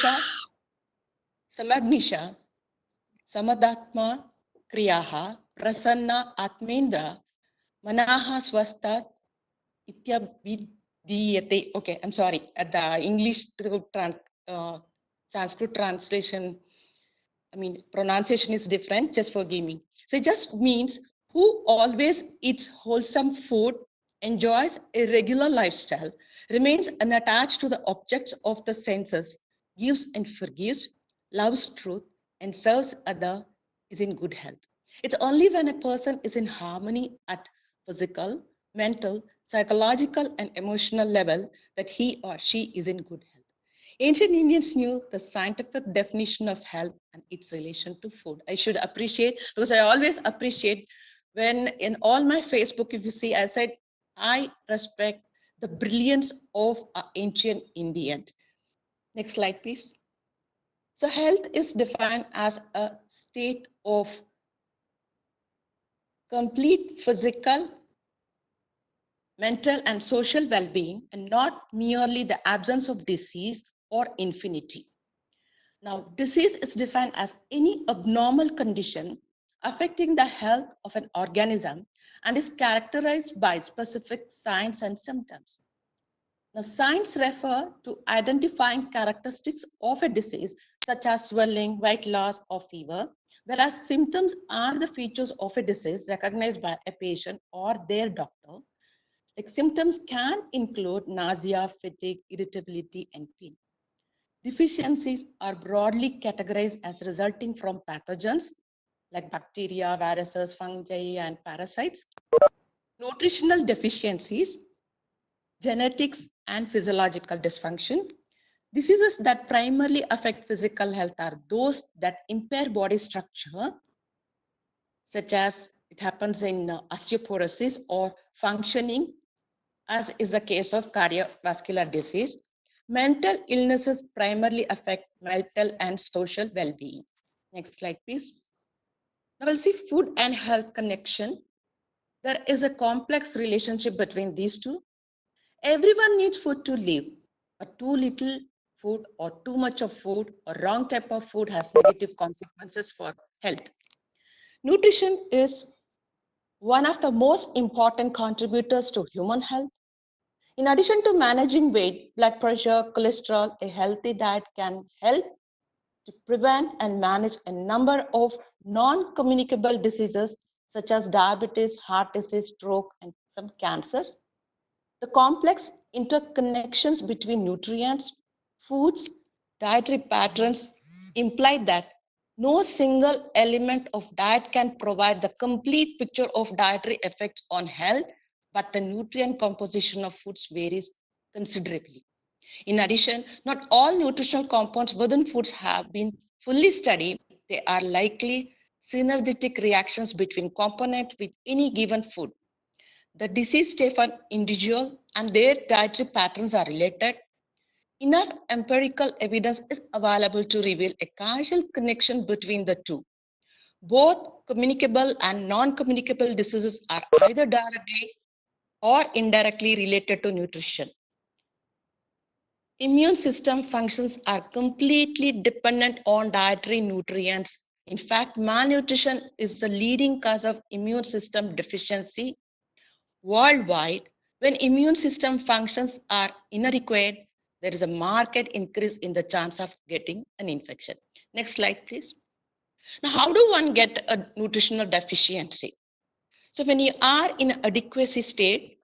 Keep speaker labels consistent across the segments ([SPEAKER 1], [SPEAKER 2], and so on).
[SPEAKER 1] Samdosha, Samagnisha, Samadatma, Kriyaha, Prasanna, Atmendra, Manaha Swasta, Ityabhidiyate. Okay, I'm sorry. The English Sanskrit translation, I mean, pronunciation is different. Just forgive me. So it just means who always eats wholesome food, enjoys a regular lifestyle, remains unattached to the objects of the senses, gives and forgives, loves truth, and serves other is in good health. It's only when a person is in harmony at physical, mental, psychological, and emotional level that he or she is in good health. Ancient Indians knew the scientific definition of health and its relation to food. I should appreciate, because I always appreciate when in all my Facebook, if you see, I said, I respect the brilliance of ancient Indian. Next slide, please. So health is defined as a state of complete physical, mental, and social well-being, and not merely the absence of disease or infinity. Now, disease is defined as any abnormal condition affecting the health of an organism and is characterized by specific signs and symptoms. Now, signs refer to identifying characteristics of a disease such as swelling, weight loss, or fever, whereas symptoms are the features of a disease recognized by a patient or their doctor. Like symptoms can include nausea, fatigue, irritability, and pain. Deficiencies are broadly categorized as resulting from pathogens like bacteria, viruses, fungi, and parasites. Nutritional deficiencies, genetics, and physiological dysfunction. Diseases that primarily affect physical health are those that impair body structure, such as it happens in osteoporosis or functioning, as is the case of cardiovascular disease. Mental illnesses primarily affect mental and social well-being. Next slide, please. Now we'll see food and health connection. There is a complex relationship between these two. Everyone needs food to live, but too little food or too much of food or wrong type of food has negative consequences for health. Nutrition is one of the most important contributors to human health. In addition to managing weight, blood pressure, cholesterol, a healthy diet can help to prevent and manage a number of non-communicable diseases such as diabetes, heart disease, stroke, and some cancers. The complex interconnections between nutrients, foods, dietary patterns imply that no single element of diet can provide the complete picture of dietary effects on health, but the nutrient composition of foods varies considerably. In addition, not all nutritional compounds within foods have been fully studied. They are likely synergetic reactions between components with any given food. The disease state of an individual and their dietary patterns are related. Enough empirical evidence is available to reveal a causal connection between the two. Both communicable and non-communicable diseases are either directly or indirectly related to nutrition. Immune system functions are completely dependent on dietary nutrients. In fact, malnutrition is the leading cause of immune system deficiency worldwide. When immune system functions are inadequate, there is a marked increase in the chance of getting an infection. Next slide, please. Now, how do one get a nutritional deficiency? So when you are in an adequacy state,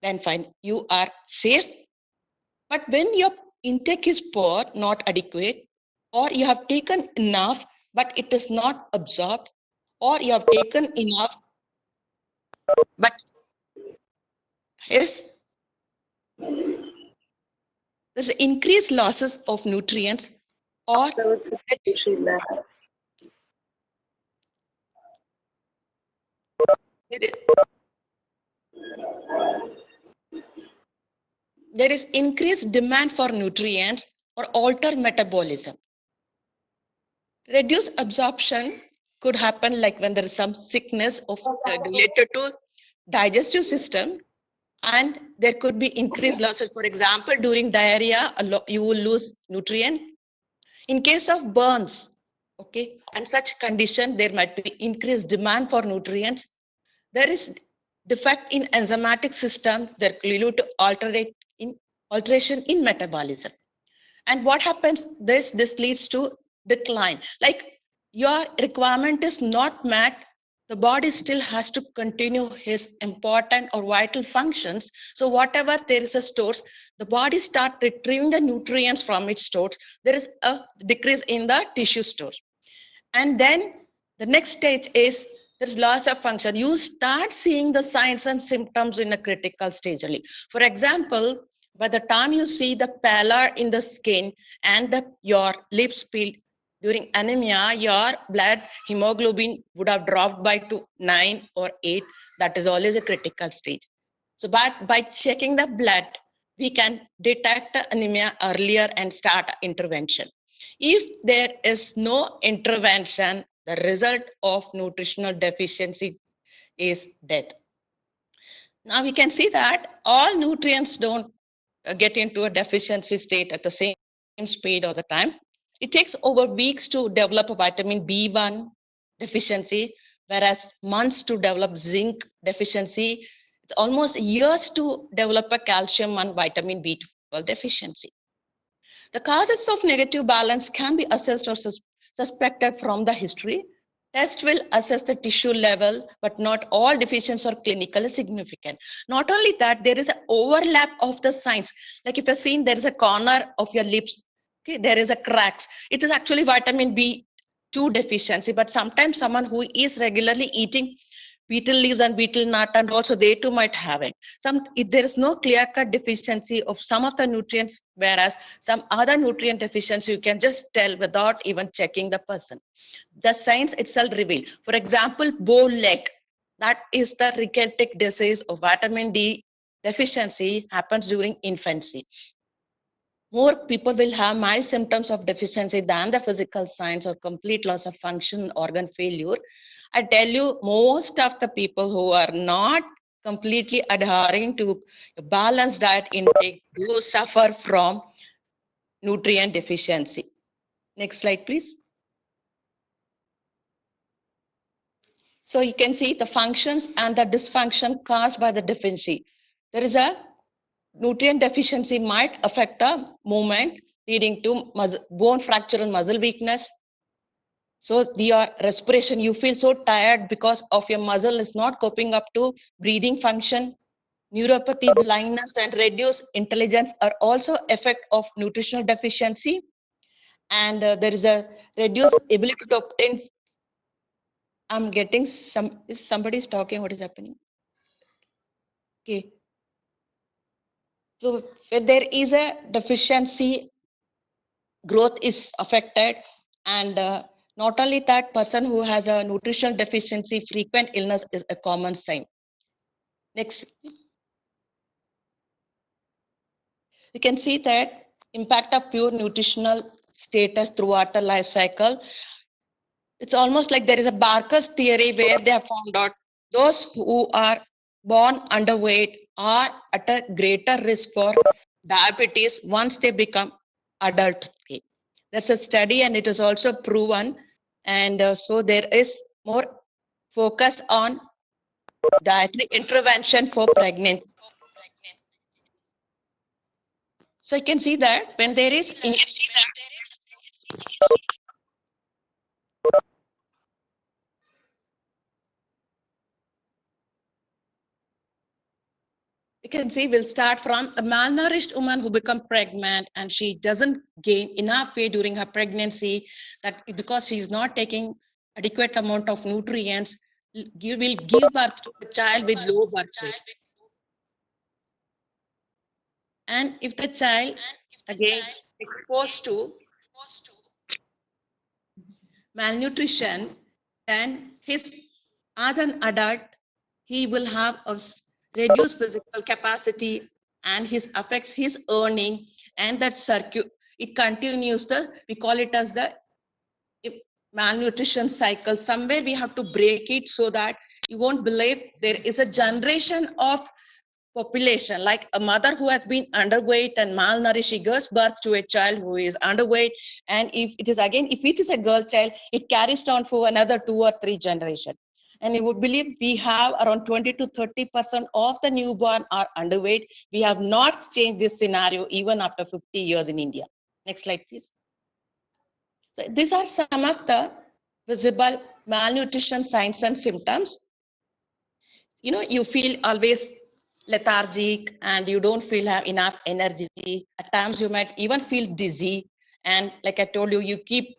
[SPEAKER 1] then fine, you are safe. But when your intake is poor, not adequate, or you have taken enough, but it is not absorbed, or you have taken enough, but is there's increased losses of nutrients, or there is increased demand for nutrients or alter metabolism. Reduced absorption could happen like when there is some sickness of related to digestive system, And there could be increased losses. For example, during diarrhea, you will lose nutrient. In case of burns, okay, and such condition, there might be increased demand for nutrients. There is defect in enzymatic system that lead to alteration in metabolism. And what happens? This leads to decline. Like your requirement is not met, the body still has to continue his important or vital functions. So whatever there is a stores, the body start retrieving the nutrients from its stores. There is a decrease in the tissue stores. And then the next stage is there's loss of function. You start seeing the signs and symptoms in a critical stage only. For example, by the time you see the pallor in the skin and your lips peel during anemia, your blood hemoglobin would have dropped by to 9 or 8. That is always a critical stage. So by checking the blood, we can detect anemia earlier and start intervention. If there is no intervention, the result of nutritional deficiency is death. Now we can see that all nutrients don't get into a deficiency state at the same speed all the time. It takes over weeks to develop a vitamin B1 deficiency, whereas months to develop zinc deficiency. It's almost years to develop a calcium and vitamin B12 deficiency. The causes of negative balance can be assessed or suspected from the history. Test will assess the tissue level, but not all deficiencies are clinically significant. Not only that, there is an overlap of the signs. Like if you're seeing there is a corner of your lips, okay, there is a cracks. It is actually vitamin B2 deficiency, but sometimes someone who is regularly eating betel leaves and betel nut, and also they too might have it. If there is no clear-cut deficiency of some of the nutrients, whereas some other nutrient deficiency you can just tell without even checking the person. The signs itself reveal. For example, bow leg, that is the rickety disease of vitamin D deficiency happens during infancy. More people will have mild symptoms of deficiency than the physical signs or complete loss of function, organ failure. I tell you, most of the people who are not completely adhering to a balanced diet intake do suffer from nutrient deficiency. Next slide, please. So you can see the functions and the dysfunction caused by the deficiency. There is a nutrient deficiency might affect the movement, leading to bone fracture and muscle weakness. So your respiration, you feel so tired because of your muscle is not coping up to breathing function. Neuropathy, blindness, and reduced intelligence are also effect of nutritional deficiency. And there is a reduced ability to obtain. I'm getting some. Is somebody's talking? What is happening? Okay. So if there is a deficiency, growth is affected, and not only that, person who has a nutritional deficiency, frequent illness is a common sign. Next. You can see that impact of pure nutritional status throughout the life cycle. It's almost like there is a Barker's theory where they have found out those who are born underweight are at a greater risk for diabetes once they become adult. That's a study and it is also proven. And so there is more focus on dietary intervention for pregnancy. So you can see that when there is you can see we'll start from a malnourished woman who becomes pregnant and she doesn't gain enough weight during her pregnancy, that because she's not taking adequate amount of nutrients, will give birth to a child with low birth weight. And if the child again exposed to malnutrition, then as an adult, he will have a reduced physical capacity and his affects his earning, and that circuit, it continues we call it as the malnutrition cycle. Somewhere we have to break it so that you won't believe there is a generation of population, like a mother who has been underweight and malnourished, she gives birth to a child who is underweight, and if it is a girl child, it carries down for another 2 or 3 generations. And you would believe we have around 20 to 30% of the newborn are underweight. We have not changed this scenario even after 50 years in India. Next slide, please. So these are some of the visible malnutrition signs and symptoms. You feel always lethargic and you don't feel have enough energy. At times you might even feel dizzy. And like I told you, you keep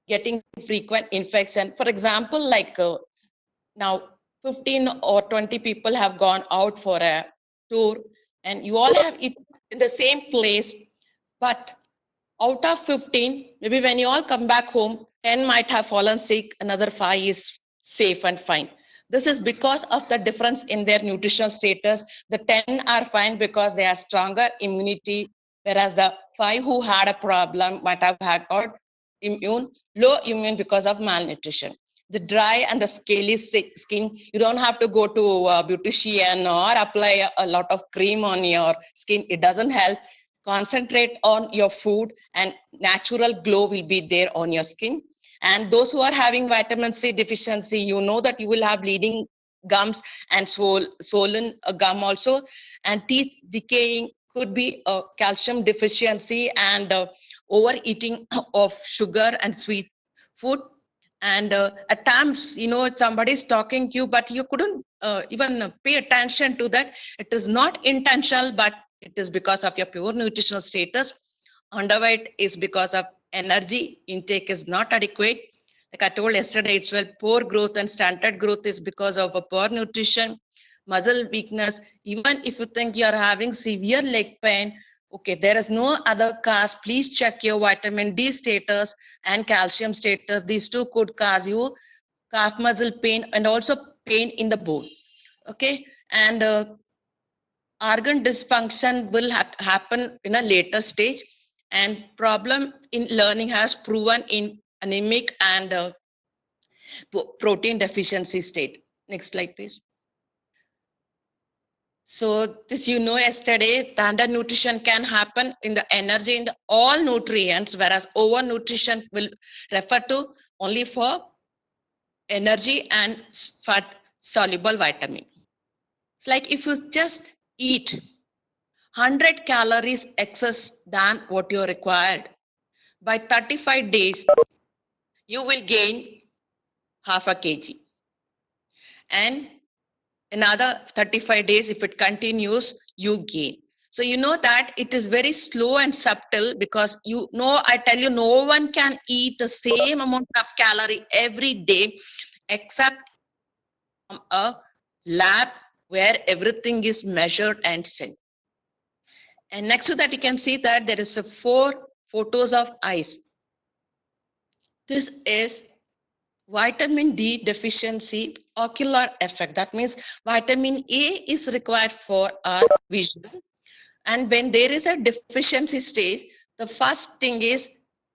[SPEAKER 1] getting frequent infection. For example, like now 15 or 20 people have gone out for a tour and you all have eaten in the same place, but out of 15, maybe when you all come back home, 10 might have fallen sick, another 5 is safe and fine. This is because of the difference in their nutritional status. The 10 are fine because they have stronger immunity, whereas the 5 who had a problem might have had low immune because of malnutrition. The dry and the scaly skin, you don't have to go to a beautician or apply a lot of cream on your skin. It doesn't help. Concentrate on your food and natural glow will be there on your skin. And those who are having vitamin C deficiency, you know that you will have bleeding gums and swollen gum also, and teeth decaying could be a calcium deficiency and overeating of sugar and sweet food. And at times, somebody's talking to you, but you couldn't even pay attention to that. It is not intentional, but it is because of your poor nutritional status. Underweight is because of energy intake is not adequate. Like I told yesterday, it's well, poor growth and stunted growth is because of a poor nutrition, muscle weakness. Even if you think you're having severe leg pain, okay, there is no other cause. Please check your vitamin D status and calcium status. These two could cause you calf muscle pain and also pain in the bone. Okay, and organ dysfunction will happen in a later stage, and problem in learning has proven in anemic and protein deficiency state. Next slide, please. So this, yesterday, the undernutrition can happen in the energy in the all nutrients, whereas overnutrition will refer to only for energy and fat soluble vitamin. It's like if you just eat 100 calories excess than what you required, by 35 days, you will gain half a kg. And another 35 days, if it continues, you gain. So you know that it is very slow and subtle because I tell you, no one can eat the same amount of calorie every day except from a lab where everything is measured and sent. And next to that, you can see that there is 4 photos of eyes. This is vitamin D deficiency ocular effect. That means vitamin A is required for our vision. And when there is a deficiency stage, the first thing is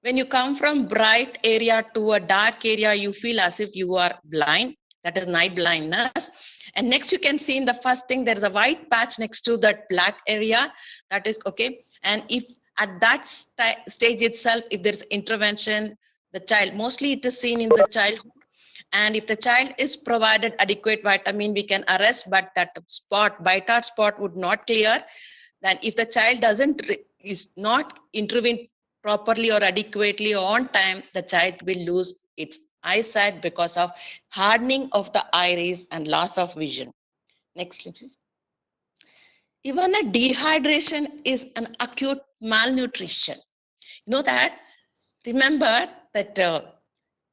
[SPEAKER 1] when you come from bright area to a dark area, you feel as if you are blind. That is night blindness. And next you can see in the first thing, there is a white patch next to that black area. That is okay. And if at that stage itself, if there's intervention, the child, mostly it is seen in the childhood. And if the child is provided adequate vitamin, we can arrest, but that bite spot would not clear. Then if the child is not intervened properly or adequately on time, the child will lose its eyesight because of hardening of the iris and loss of vision. Next, please. Even a dehydration is an acute malnutrition. You know that? Remember that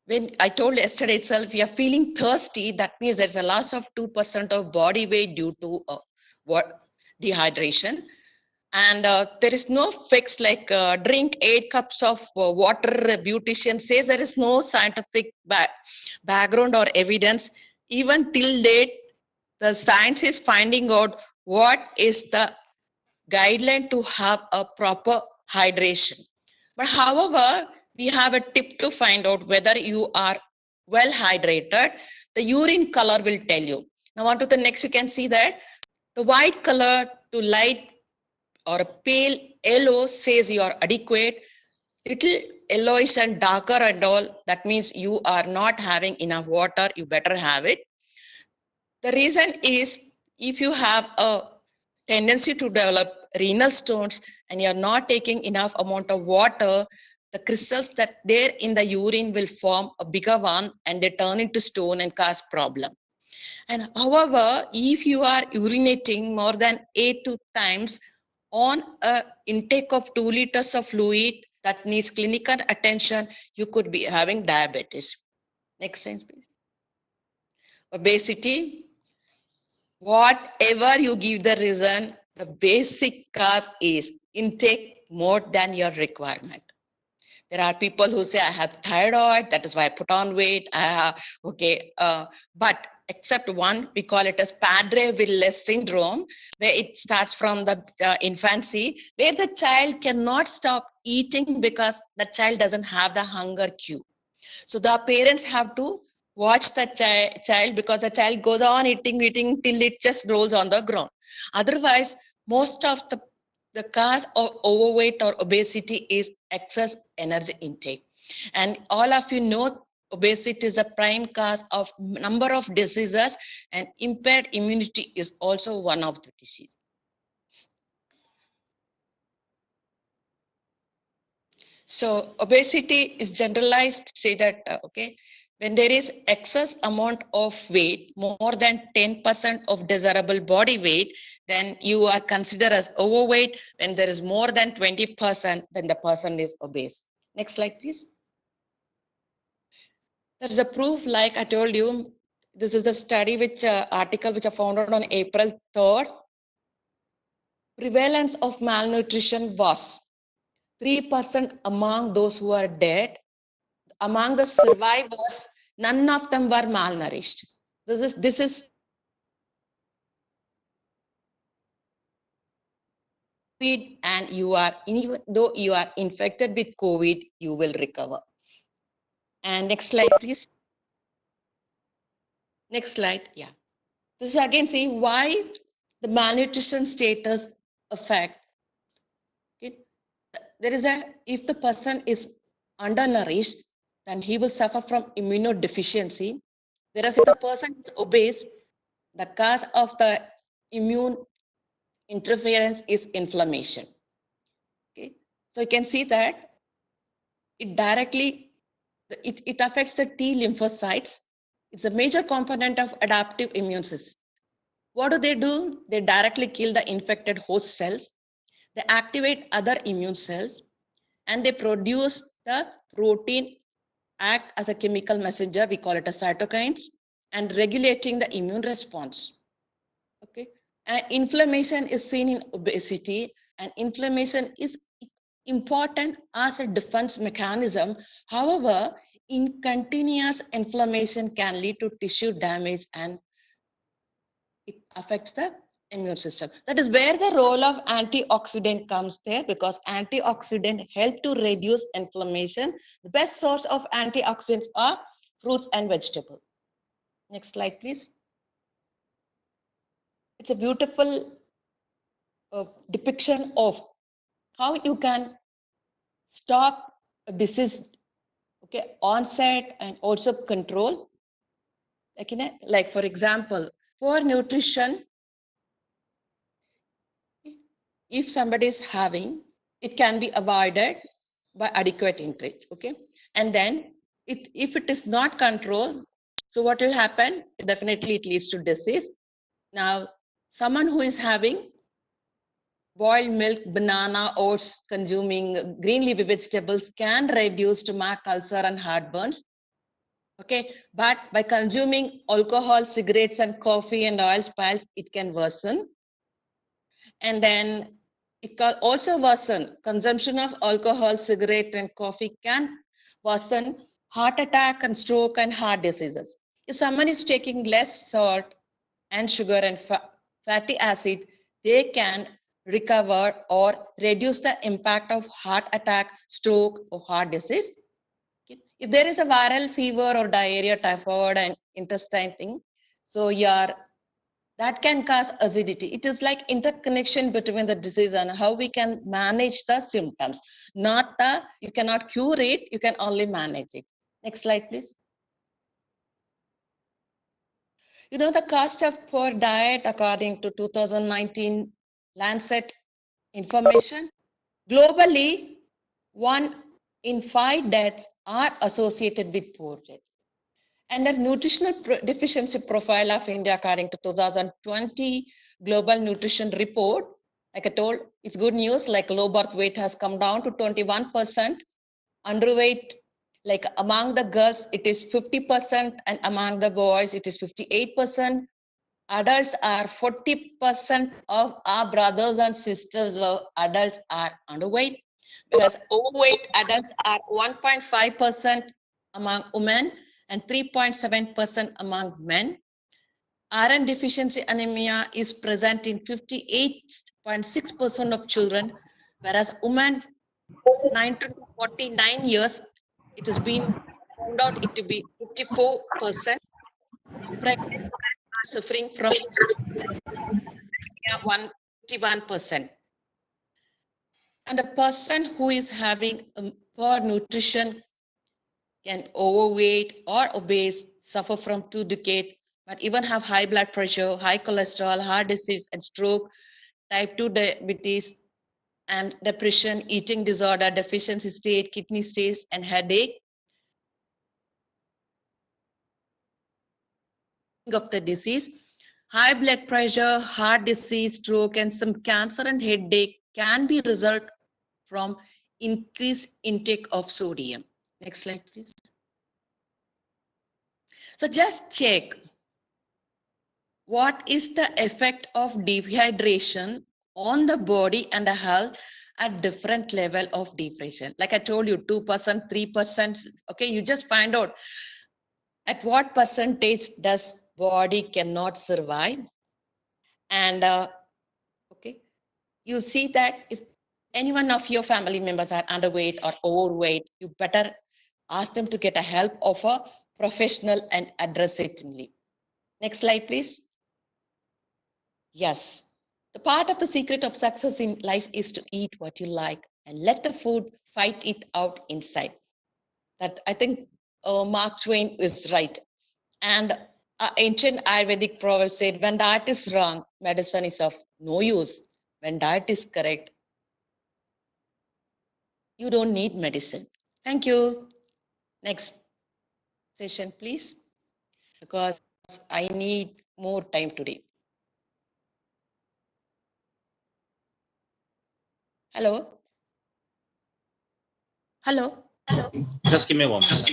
[SPEAKER 1] when I told yesterday itself, we are feeling thirsty, that means there's a loss of 2% of body weight due to dehydration. And there is no fix like drink 8 cups of water. A beautician says there is no scientific background or evidence. Even till date, the science is finding out what is the guideline to have a proper hydration. But however, we have a tip to find out whether you are well hydrated. The urine color will tell you. Now on to the next, you can see that The white color to light or a pale yellow says you are adequate. Little yellowish and darker and all, that means you are not having enough water, you better have it. The reason is if you have a tendency to develop renal stones and you're not taking enough amount of water, the crystals that there in the urine will form a bigger one and they turn into stone and cause problem. And however, if you are urinating more than 8 times on a intake of 2 liters of fluid that needs clinical attention, you could be having diabetes. Next slide, please. Obesity. Whatever you give the reason, the basic cause is intake more than your requirement. There are people who say, I have thyroid, that is why I put on weight. But except one, we call it as Padre-Villes syndrome, where it starts from the infancy, where the child cannot stop eating because the child doesn't have the hunger cue. So the parents have to watch the child because the child goes on eating till it just rolls on the ground. Otherwise, most of the cause of overweight or obesity is excess energy intake. And all of you know obesity is a prime cause of number of diseases, and impaired immunity is also one of the diseases. So obesity is generalized, say that, when there is excess amount of weight, more than 10% of desirable body weight, then you are considered as overweight. When there is more than 20%, then the person is obese. Next slide, please. There is a proof, like I told you, this is the study which article which I found out on April 3rd. Prevalence of malnutrition was 3% among those who are dead. Among the survivors, none of them were malnourished. This is COVID, and you are, even though you are infected with COVID, you will recover. And next slide, please. Next slide. Yeah. This is again see why the malnutrition status affect. Okay. There is a, if the person is undernourished, then he will suffer from immunodeficiency. Whereas if the person is obese, the cause of the immune interference is inflammation. Okay, so you can see that it directly it affects the T lymphocytes. It's a major component of adaptive immune system. What do? They directly kill the infected host cells. They activate other immune cells, and they produce the protein, act as a chemical messenger. We call it as cytokines, and regulating the immune response. Okay, inflammation is seen in obesity, and inflammation is important as a defense mechanism. However, in continuous inflammation can lead to tissue damage and it affects the immune system. That is where the role of antioxidant comes there, because antioxidant help to reduce inflammation. The best source of antioxidants are fruits and vegetables. Next slide, please. It's a beautiful depiction of how you can stop a disease, okay, onset and also control. Like for example, poor nutrition, if somebody is having, it can be avoided by adequate intake, okay? And then if it is not controlled, so what will happen? Definitely it leads to disease. Now, someone who is having boiled milk, banana, oats, consuming green leafy vegetables can reduce stomach ulcer and heartburns. Okay, but by consuming alcohol, cigarettes, and coffee and oil spills, it can worsen. And then it can also worsen. Consumption of alcohol, cigarette, and coffee can worsen heart attack and stroke and heart diseases. If someone is taking less salt and sugar and fatty acid, they can recover or reduce the impact of heart attack, stroke, or heart disease. If there is a viral fever or diarrhea, typhoid, and intestine thing, so that that can cause acidity. It is like interconnection between the disease and how we can manage the symptoms. Not the, you cannot cure it, you can only manage it. Next slide, please. You know the cost of poor diet according to 2019 Lancet information. Globally, 1 in 5 deaths are associated with poor diet. And the nutritional deficiency profile of India according to 2020 Global Nutrition Report, like I told, it's good news, like low birth weight has come down to 21%, underweight, like among the girls, it is 50%, and among the boys, it is 58%. Adults are 40% of our brothers and sisters of adults are underweight, whereas overweight adults are 1.5% among women and 3.7% among men. Iron deficiency anemia is present in 58.6% of children, whereas women 19 to 49 years, it has been found out it to be 54%. Pregnant suffering from 151%. And a person who is having poor nutrition can overweight or obese, suffer from 2 decades, but even have high blood pressure, high cholesterol, heart disease and stroke, type 2 diabetes and depression, eating disorder, deficiency state, kidney state and headache. Of the disease, high blood pressure, heart disease, stroke and some cancer and headache can be result from increased intake of sodium. Next slide, please. So just check what is the effect of dehydration on the body and the health at different level of dehydration. Like I told you, 2%, 3%. Okay, you just find out at what percentage does body cannot survive. And okay, you see that if any one of your family members are underweight or overweight, you better ask them to get a help of a professional and address it only. Next slide, please. Yes, the part of the secret of success in life is to eat what you like and let the food fight it out inside. That I think Mark Twain is right. And ancient Ayurvedic proverb said, when diet is wrong, medicine is of no use. When diet is correct, you don't need medicine. Thank you. Next session, please, because I need more time today. Hello? Hello?
[SPEAKER 2] Just give me one minute.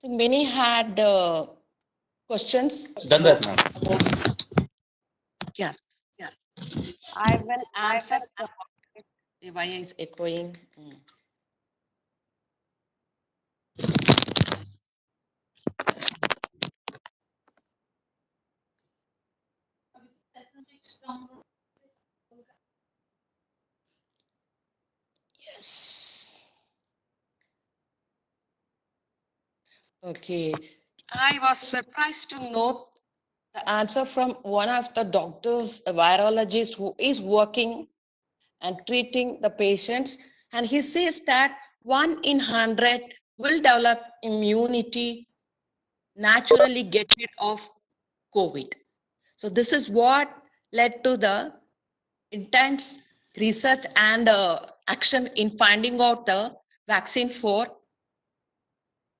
[SPEAKER 1] So many had questions.
[SPEAKER 2] Done that, ma'am.
[SPEAKER 1] Yes, yes. I will answer. Why is echoing? Yes. Okay. I was surprised to note the answer from one of the doctors, a virologist who is working and treating the patients. And he says that 1 in 100 will develop immunity, naturally get rid of COVID. So this is what led to the intense research and action in finding out the vaccine for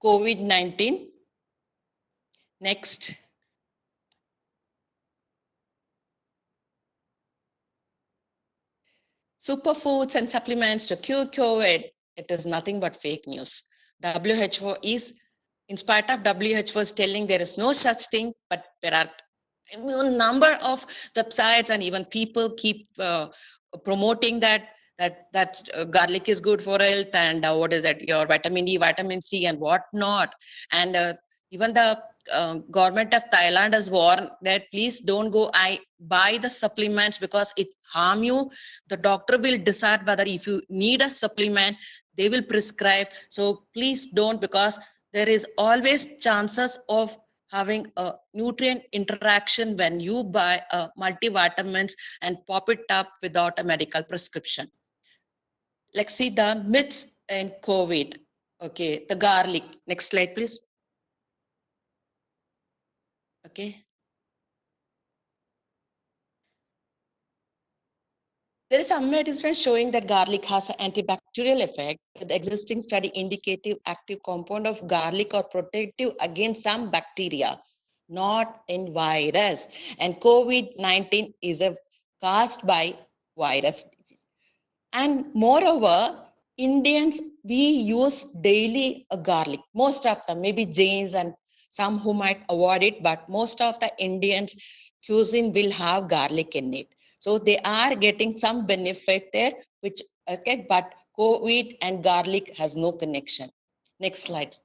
[SPEAKER 1] COVID-19. Next. Superfoods and supplements to cure COVID, it is nothing but fake news. WHO is, in spite of WHO is telling there is no such thing, but there are a number of websites and even people keep promoting that that garlic is good for health, and what is that, your vitamin E, vitamin C, and what not. And even the government of Thailand has warned that please don't go I buy the supplements because it harm you. The doctor will decide whether if you need a supplement, they will prescribe. So please don't, because there is always chances of having a nutrient interaction when you buy multivitamins and pop it up without a medical prescription. Let's see the myths in COVID. Okay, the garlic. Next slide, please. Okay. There is some medicine showing that garlic has an antibacterial effect, with the existing study indicative active compound of garlic or protective against some bacteria, not in virus. And COVID-19 is a caused by virus disease. And moreover, Indians, we use daily a garlic. Most of them, maybe Jains and some who might avoid it, but most of the Indians cuisine will have garlic in it. So they are getting some benefit there, which okay, but COVID and garlic has no connection. Next slide.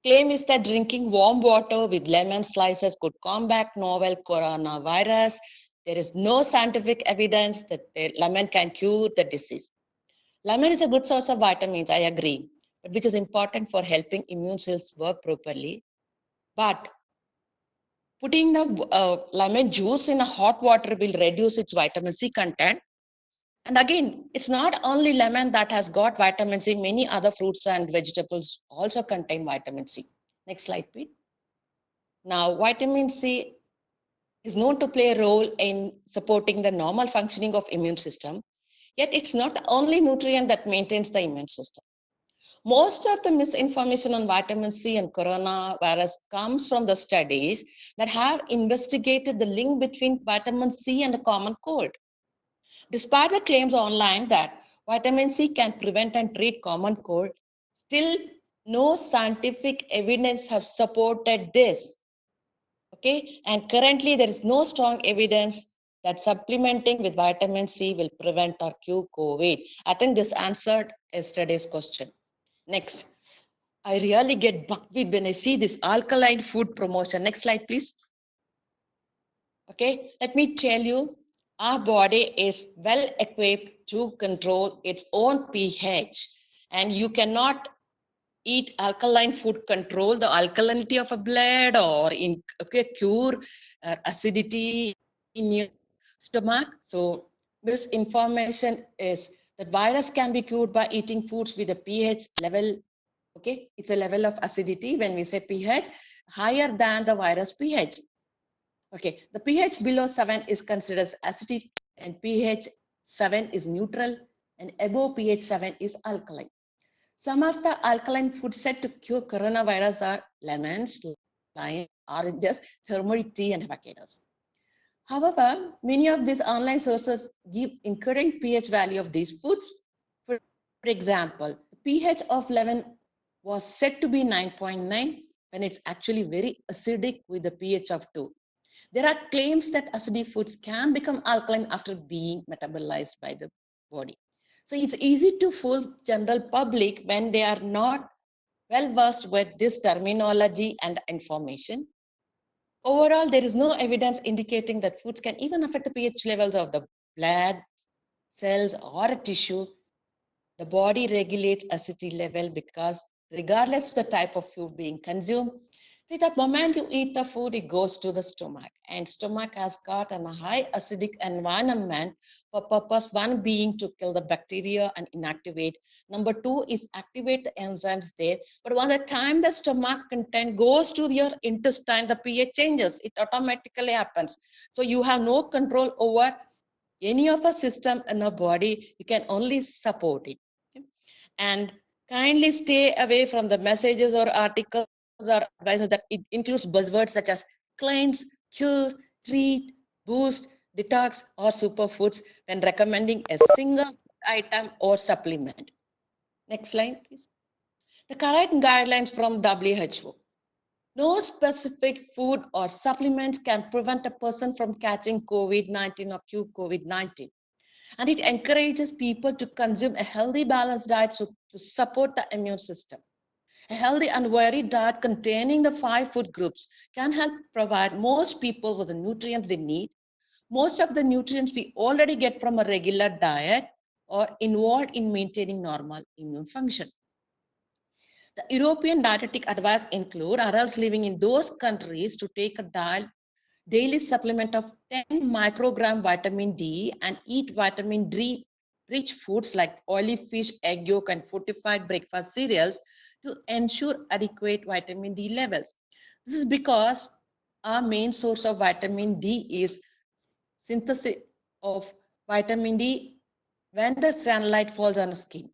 [SPEAKER 1] Claim is that drinking warm water with lemon slices could combat novel coronavirus. There is no scientific evidence that the lemon can cure the disease. Lemon is a good source of vitamins, I agree, but which is important for helping immune cells work properly. But putting the lemon juice in a hot water will reduce its vitamin C content. And again, it's not only lemon that has got vitamin C, many other fruits and vegetables also contain vitamin C. Next slide, please. Now, vitamin C is known to play a role in supporting the normal functioning of immune system, yet it's not the only nutrient that maintains the immune system. Most of the misinformation on vitamin C and coronavirus comes from the studies that have investigated the link between vitamin C and a common cold. Despite the claims online that vitamin C can prevent and treat common cold, still no scientific evidence have supported this. Okay, and currently there is no strong evidence that supplementing with vitamin C will prevent or cure COVID. I think this answered yesterday's question. Next, I really get bucked when I see this alkaline food promotion. Next slide, please. Okay, let me tell you, our body is well equipped to control its own pH, and you cannot eat alkaline food, control the alkalinity of a blood, or cure acidity in your stomach. So this information is that virus can be cured by eating foods with a pH level. Okay, it's a level of acidity. When we say pH higher than the virus pH. Okay, the pH below 7 is considered as acidic, and pH 7 is neutral, and above pH 7 is alkaline. Some of the alkaline foods said to cure coronavirus are lemons, lime, oranges, turmeric tea, and avocados. However, many of these online sources give incorrect pH value of these foods. For example, the pH of lemon was said to be 9.9 when it's actually very acidic with a pH of 2. There are claims that acidic foods can become alkaline after being metabolized by the body. So it's easy to fool general public when they are not well versed with this terminology and information. Overall, there is no evidence indicating that foods can even affect the pH levels of the blood, cells, or a tissue. The body regulates acidity level because regardless of the type of food being consumed, see, the moment you eat the food, it goes to the stomach, and stomach has got a high acidic environment for purpose one being to kill the bacteria and inactivate. Number two is activate the enzymes there. But by the time the stomach content goes to your intestine, the pH changes. It automatically happens. So you have no control over any of a system in a body. You can only support it. Okay? And kindly stay away from the messages or articles or advices that it includes buzzwords such as cleanse, cure, treat, boost, detox, or superfoods when recommending a single item or supplement. Next slide, please. The current guidelines from WHO. No specific food or supplements can prevent a person from catching COVID-19 or cure COVID-19. And it encourages people to consume a healthy, balanced diet to support the immune system. A healthy and varied diet containing the 5 food groups can help provide most people with the nutrients they need. Most of the nutrients we already get from a regular diet are involved in maintaining normal immune function. The European dietetic advice include adults living in those countries to take a daily supplement of 10 microgram vitamin D and eat vitamin D rich foods like oily fish, egg yolk, and fortified breakfast cereals to ensure adequate vitamin D levels. This is because our main source of vitamin D is synthesis of vitamin D when the sunlight falls on the skin.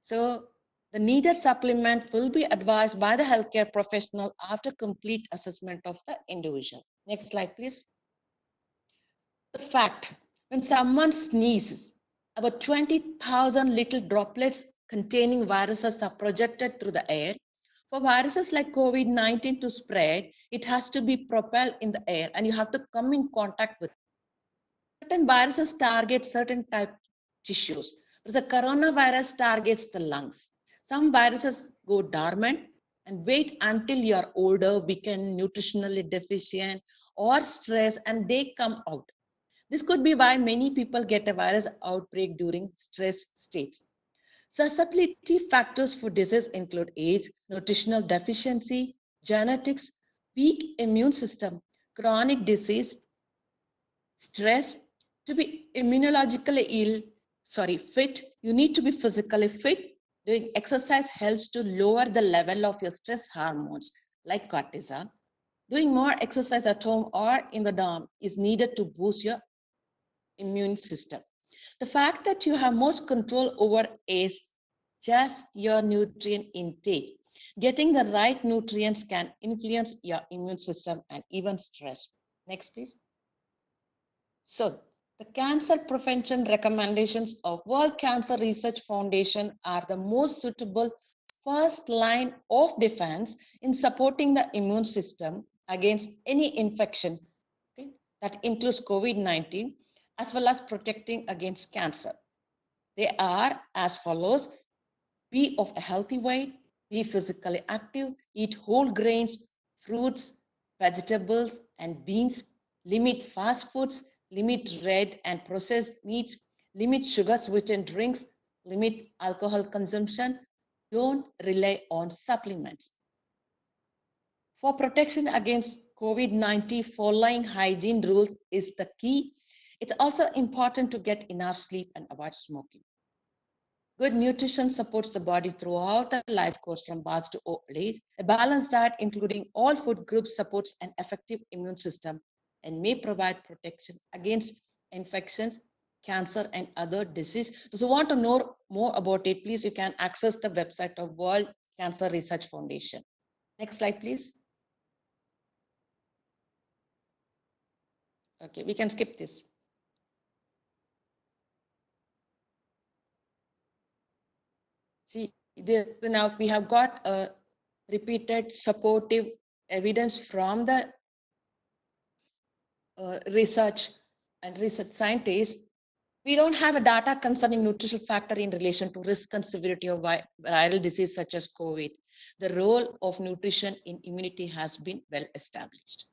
[SPEAKER 1] So the needed supplement will be advised by the healthcare professional after complete assessment of the individual. Next slide, please. The fact, when someone sneezes, about 20,000 little droplets containing viruses are projected through the air. For viruses like COVID-19 to spread, it has to be propelled in the air and you have to come in contact with certain viruses target certain type tissues. But the coronavirus targets the lungs. Some viruses go dormant and wait until you're older, weakened, nutritionally deficient, or stressed, and they come out. This could be why many people get a virus outbreak during stress states. Susceptibility factors for disease include age, nutritional deficiency, genetics, weak immune system, chronic disease, stress. To be fit, you need to be physically fit. Doing exercise helps to lower the level of your stress hormones like cortisol. Doing more exercise at home or in the dorm is needed to boost your immune system. The fact that you have most control over is just your nutrient intake. Getting the right nutrients can influence your immune system and even stress. Next, please. So, the cancer prevention recommendations of World Cancer Research Foundation are the most suitable first line of defense in supporting the immune system against any infection, okay, that includes COVID-19, as well as protecting against cancer. They are as follows: be of a healthy weight, be physically active, eat whole grains, fruits, vegetables, and beans, limit fast foods, limit red and processed meat, limit sugar sweetened drinks, limit alcohol consumption, don't rely on supplements. For protection against COVID-19, following hygiene rules is the key. It's also important to get enough sleep and avoid smoking. Good nutrition supports the body throughout the life course from birth to old age. A balanced diet, including all food groups, supports an effective immune system and may provide protection against infections, cancer, and other diseases. Those who want to know more about it, please, you can access the website of World Cancer Research Foundation. Next slide, please. Okay, we can skip this. See, now we have got a repeated supportive evidence from the research and research scientists. We don't have a data concerning nutritional factor in relation to risk and severity of viral disease such as COVID. The role of nutrition in immunity has been well established.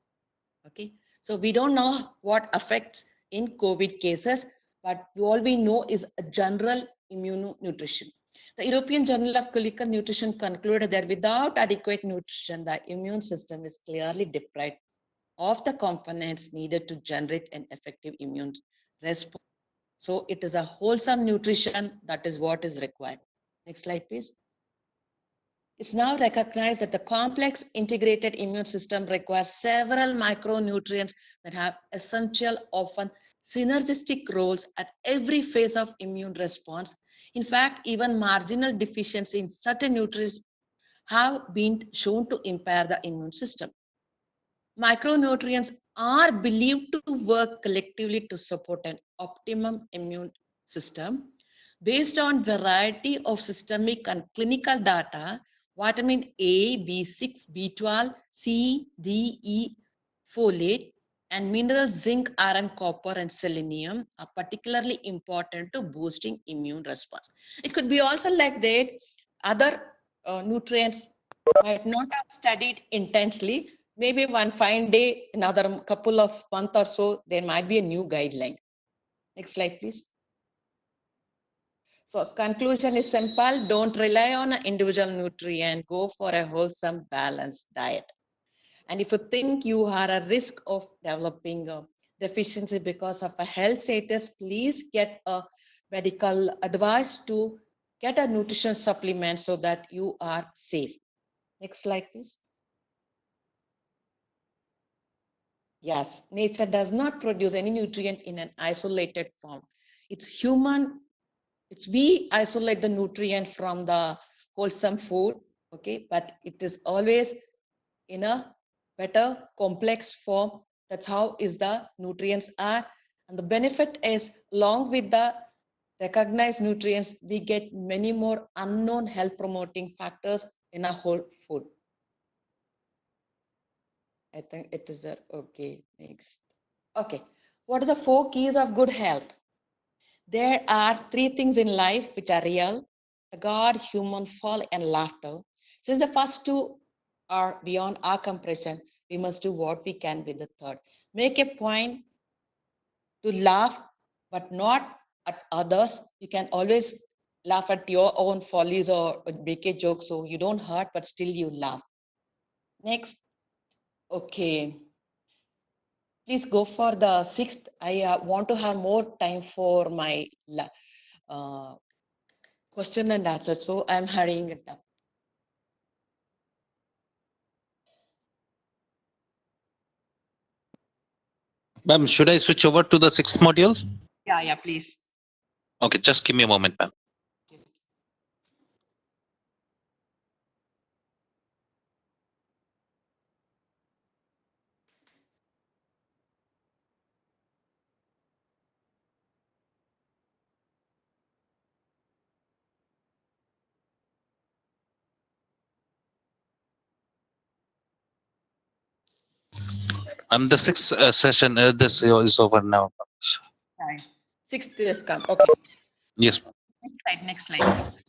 [SPEAKER 1] Okay, so we don't know what affects in COVID cases, but all we know is a general immunonutrition. The European Journal of Clinical Nutrition concluded that without adequate nutrition, the immune system is clearly deprived of the components needed to generate an effective immune response. So it is a wholesome nutrition that is what is required. Next slide, please. It's now recognized that the complex integrated immune system requires several micronutrients that have essential, often synergistic roles at every phase of immune response. In fact, even marginal deficiency in certain nutrients have been shown to impair the immune system. Micronutrients are believed to work collectively to support an optimum immune system. Based on variety of systemic and clinical data, vitamin A, B6, B12, C, D, E, folate, And minerals zinc, iron, copper, and selenium are particularly important to boosting immune response. It could be also like that other nutrients might not have studied intensely. Maybe one fine day, another couple of months or so, there might be a new guideline. Next slide, please. So conclusion is simple. Don't rely on an individual nutrient. Go for a wholesome, balanced diet. And if you think you are at risk of developing a deficiency because of a health status, please get a medical advice to get a nutrition supplement so that you are safe. Next slide, please. Yes, nature does not produce any nutrient in an isolated form. It's we isolate the nutrient from the wholesome food, okay, but it is always in a better complex form. That's how is the nutrients are. And the benefit is along with the recognized nutrients, we get many more unknown health promoting factors in a whole food. I think it is there. Okay, next. Okay, what are the 4 keys of good health? There are 3 things in life which are real: the God, human, fall, and laughter. Since the first 2 are beyond our comprehension, we must do what we can with the third. Make a point to laugh, but not at others. You can always laugh at your own follies or make a joke so you don't hurt, but still you laugh. Next, okay. Please go for the 6th. I want to have more time for my uh, question and answer, so I'm hurrying it up.
[SPEAKER 2] Ma'am, should I switch over to the 6th module?
[SPEAKER 1] Yeah, please.
[SPEAKER 2] Okay, just give me a moment, ma'am. The 6th session, this is over now.
[SPEAKER 1] Right. 6th is come. Okay.
[SPEAKER 2] Yes, ma'am.
[SPEAKER 1] Next slide, please.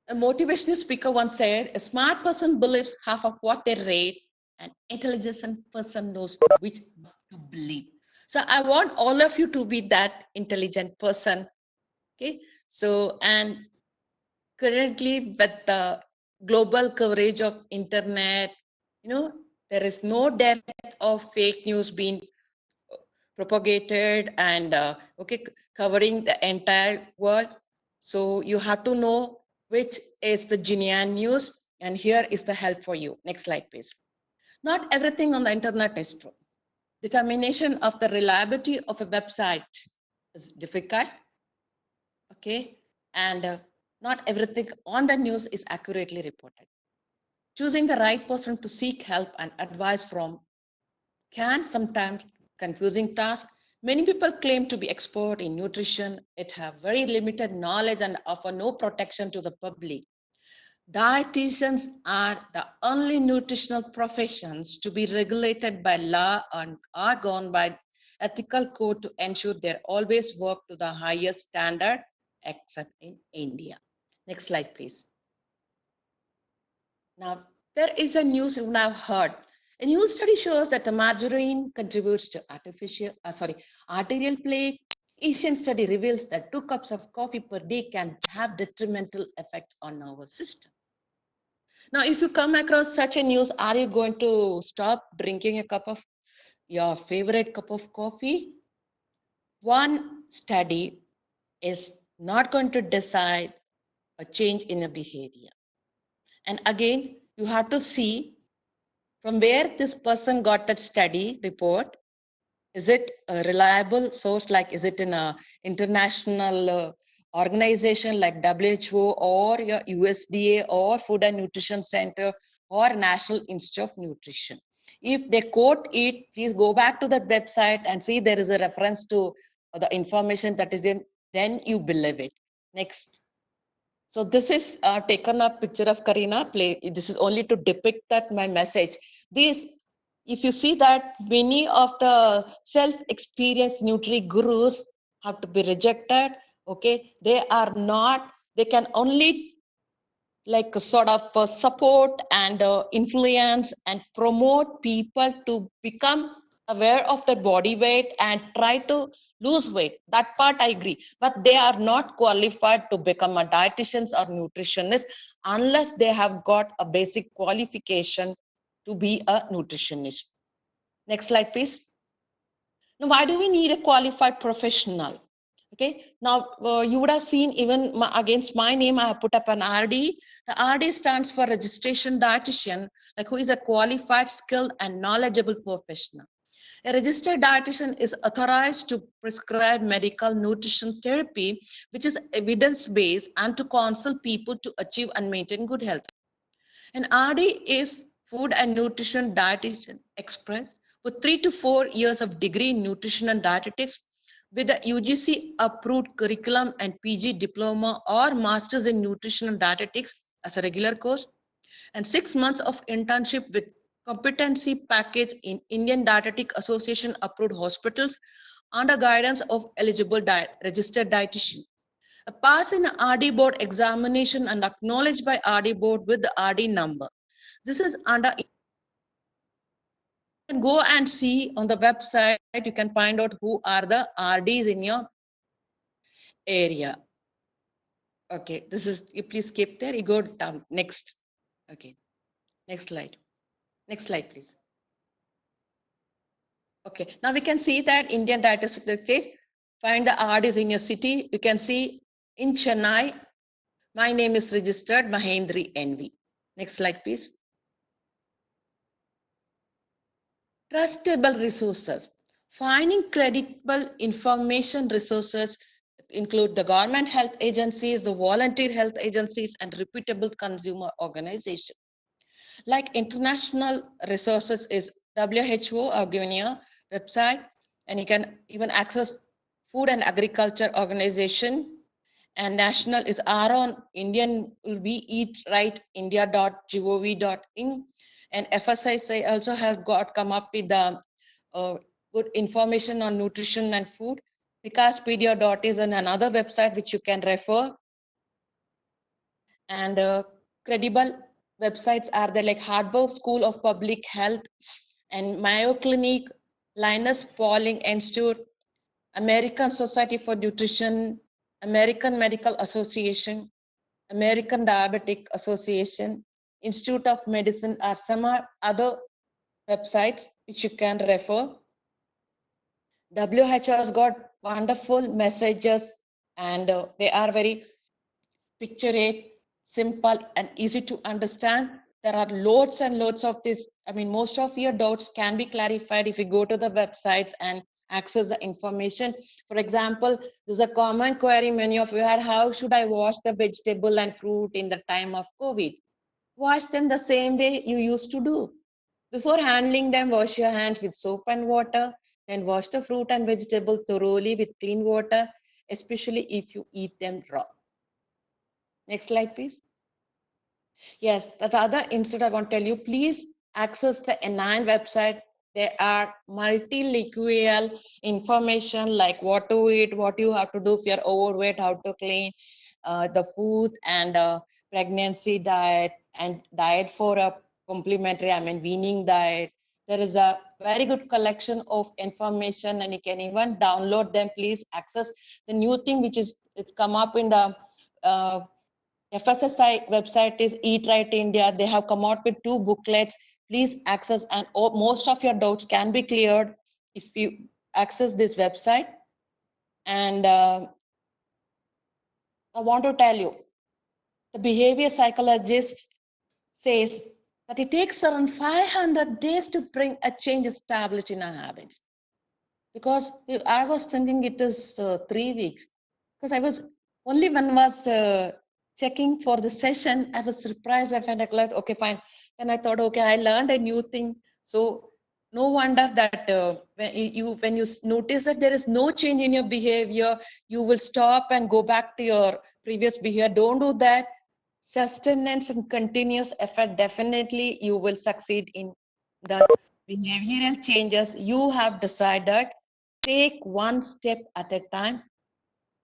[SPEAKER 1] A motivational speaker once said, a smart person believes half of what they read, an intelligent person knows which to believe. So I want all of you to be that intelligent person. Okay. So, and currently with the global coverage of internet, there is no depth of fake news being propagated and covering the entire world. So you have to know which is the genuine news, and here is the help for you. Next slide, please. Not everything on the internet is true. Determination of the reliability of a website is difficult, okay, and not everything on the news is accurately reported. Choosing the right person to seek help and advice from can sometimes confusing task. Many people claim to be expert in nutrition, yet have very limited knowledge and offer no protection to the public. Dietitians are the only nutritional professions to be regulated by law and are governed by ethical code to ensure they always work to the highest standard, except in India. Next slide, please. Now, there is a news you have heard. A new study shows that the margarine contributes to arterial plaque. Asian study reveals that 2 cups of coffee per day can have detrimental effect on our system. Now, if you come across such a news, are you going to stop drinking a cup of your favorite cup of coffee? One study is not going to decide a change in a behavior. And again, you have to see from where this person got that study report. Is it a reliable source? Like, is it in a international organization like WHO or your USDA or Food and Nutrition Center or National Institute of Nutrition? If they quote it, please go back to that website and see there is a reference to the information that is in, then you believe it. Next. So this is taken a picture of Karina play. This is only to depict that my message. These if you see that many of the self-experienced nutri gurus have to be rejected, okay, they can only like a sort of support and influence and promote people to become aware of their body weight and try to lose weight. That part I agree, but they are not qualified to become a dietitians or nutritionist unless they have got a basic qualification to be a nutritionist. Next slide, please. Now, why do we need a qualified professional? Okay, now you would have seen even against my name, I have put up an RD. The RD stands for registration dietitian, like who is a qualified, skilled, and knowledgeable professional. A registered dietitian is authorized to prescribe medical nutrition therapy, which is evidence based, and to counsel people to achieve and maintain good health. An RD is food and nutrition dietitian express with 3 to 4 years of degree in nutrition and dietetics with a UGC approved curriculum and PG diploma or masters in nutrition and dietetics as a regular course, and 6 months of internship with competency package in Indian Dietetic Association approved hospitals under guidance of eligible registered dietitian. A pass in RD board examination and acknowledged by RD board with the RD number. This is under, you can go and see on the website, you can find out who are the RDs in your area. Okay, this is, you please skip there, you go down, next. Okay, next slide. Next slide, please. Okay, now we can see that Indian Dietetics says, find the RDs in your city. You can see in Chennai, my name is registered Mahendri NV. Next slide, please. Trustable resources. Finding credible information resources include the government health agencies, the volunteer health agencies, and reputable consumer organizations. Like international resources is WHO Argonia website, and you can even access Food and Agriculture Organization, and national is our own Indian will be eatrightindia.gov.in, and FSSAI also has come up with the good information on nutrition and food. Wikaspedia is another website which you can refer, and credible websites are there like Harvard School of Public Health and Mayo Clinic, Linus Pauling Institute, American Society for Nutrition, American Medical Association, American Diabetic Association, Institute of Medicine are some other websites which you can refer. WHO has got wonderful messages, and they are very picture-rate, simple, and easy to understand. There are loads and loads of this. I mean, most of your doubts can be clarified if you go to the websites and access the information. For example, there's a common query many of you had: how should I wash the vegetable and fruit in the time of COVID? Wash them the same way you used to do. Before handling them, wash your hands with soap and water. Then wash the fruit and vegetable thoroughly with clean water, especially if you eat them raw. Next slide, please. Yes, that other instead I want to tell you, please access the N9 website. There are multi-liquid information like what to eat, what you have to do if you're overweight, how to clean the food, and pregnancy diet, and diet for a complementary, I mean, weaning diet. There is a very good collection of information, and you can even download them. Please access the new thing which is it's come up in the FSSAI website is Eat Right India. They have come out with 2 booklets. Please access, and most of your doubts can be cleared if you access this website. And I want to tell you, the behavior psychologist says that it takes around 500 days to bring a change established in our habits. Because I was thinking it is 3 weeks. Because I was only when was checking for the session, I was surprised. I found like, okay, fine. Then I thought, okay, I learned a new thing. So no wonder that when you notice that there is no change in your behavior, you will stop and go back to your previous behavior. Don't do that. Sustenance and continuous effort, definitely you will succeed in the behavioral changes you have decided. Take one step at a time.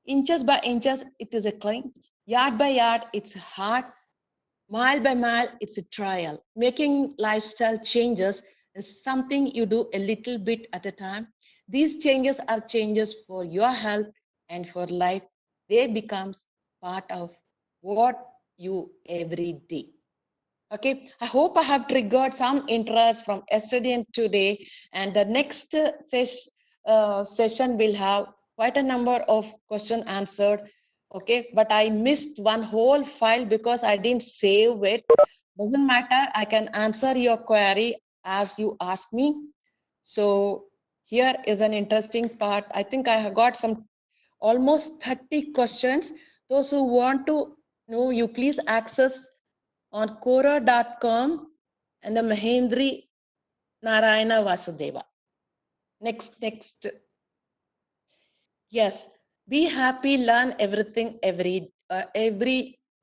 [SPEAKER 1] Inches by inches, it is a climb. Yard by yard, it's hard. Mile by mile, it's a trial. Making lifestyle changes is something you do a little bit at a time. These changes are changes for your health and for life. They becomes part of what you every day. Okay, I hope I have triggered some interest from yesterday and today. And the next session will have quite a number of questions answered. Okay, but I missed one whole file because I didn't save it. Doesn't matter, I can answer your query as you ask me. So here is an interesting part. I think I have got some almost 30 questions. Those who want to know, you please access on Quora.com and the Mahendri Narayana Vasudeva. Next. Yes, be happy, learn everything every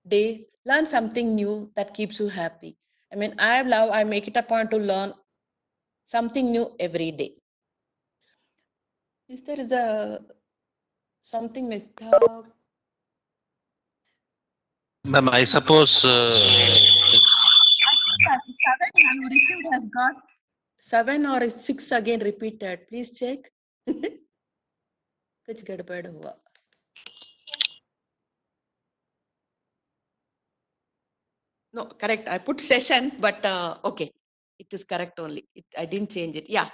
[SPEAKER 1] day. Learn something new that keeps you happy. I mean, I make it a point to learn something new every day. Is there a something missed out?
[SPEAKER 2] Ma'am, I suppose
[SPEAKER 1] Seven have you received has got 7 or 6 again repeated. Please check. कुछ गड़बड़ हुआ. No, correct. I put session, but okay. It is correct only. I didn't change it. Yeah.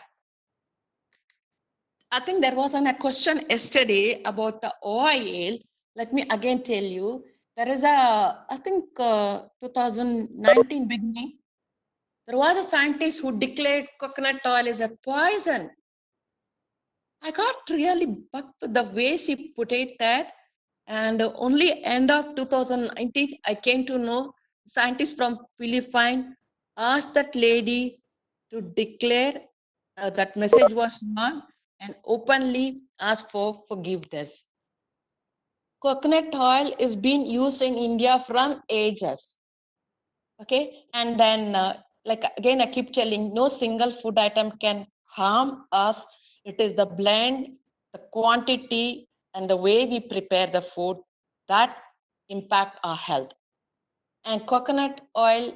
[SPEAKER 1] I think there was a question yesterday about the oil. Let me again tell you. There is I think 2019 beginning, there was a scientist who declared coconut oil is a poison. I got really bucked with the way she put it that. And only end of 2019, I came to know scientists from Philippines asked that lady to declare that message was wrong and openly ask for forgiveness. Coconut oil is being used in India from ages. Okay, and then like again, I keep telling, no single food item can harm us. It is the blend, the quantity, and the way we prepare the food that impact our health. And coconut oil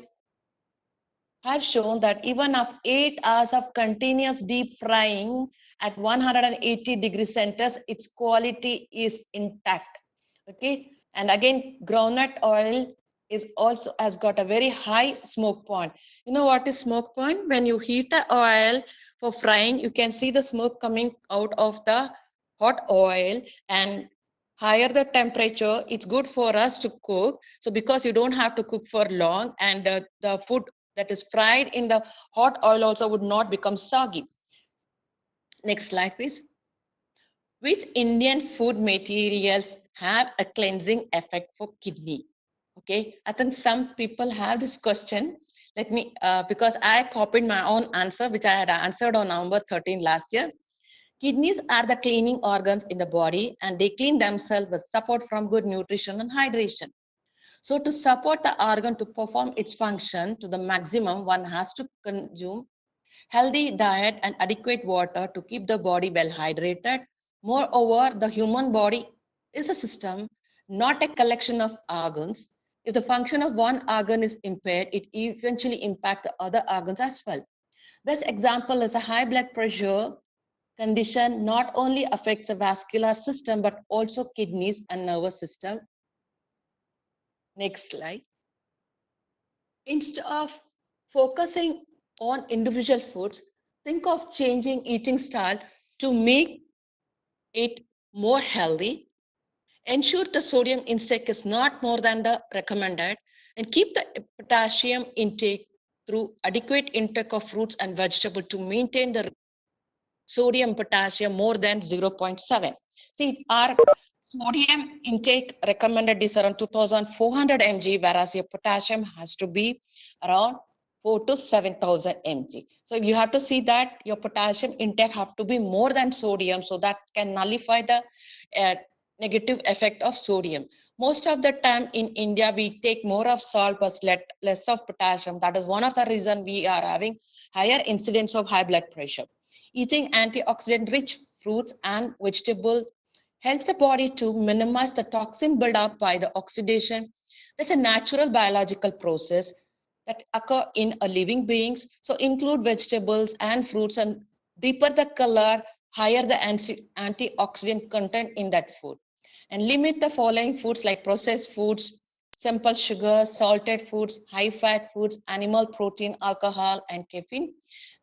[SPEAKER 1] have shown that even after 8 hours of continuous deep frying at 180 degrees Celsius, its quality is intact. Okay, and again, groundnut oil is also has got a very high smoke point. You know what is smoke point? When you heat the oil for frying, you can see the smoke coming out of the hot oil, and higher the temperature, it's good for us to cook. So because you don't have to cook for long, and the food that is fried in the hot oil also would not become soggy. Next slide, please. Which Indian food materials have a cleansing effect for kidney? Okay, I think some people have this question. Let me, because I copied my own answer, which I had answered on November 13 last year. Kidneys are the cleaning organs in the body, and they clean themselves with support from good nutrition and hydration. So to support the organ to perform its function to the maximum, one has to consume healthy diet and adequate water to keep the body well hydrated. Moreover, the human body is a system, not a collection of organs. If the function of one organ is impaired, it eventually impacts the other organs as well. Best example is a high blood pressure condition not only affects the vascular system, but also kidneys and nervous system. Next slide. Instead of focusing on individual foods, think of changing eating style to make it more healthy. Ensure the sodium intake is not more than the recommended, and keep the potassium intake through adequate intake of fruits and vegetables to maintain the sodium potassium more than 0.7. See, our sodium intake recommended is around 2400 mg, whereas your potassium has to be around 4 to 7000 mg. So you have to see that your potassium intake have to be more than sodium, so that can nullify the negative effect of sodium. Most of the time in India, we take more of salt but less of potassium. That is one of the reason we are having higher incidence of high blood pressure. Eating antioxidant rich fruits and vegetables helps the body to minimize the toxin buildup by the oxidation. That's a natural biological process that occur in a living beings. So include vegetables and fruits, and deeper the color, higher the antioxidant content in that food. And limit the following foods like processed foods, simple sugar, salted foods, high fat foods, animal protein, alcohol, and caffeine.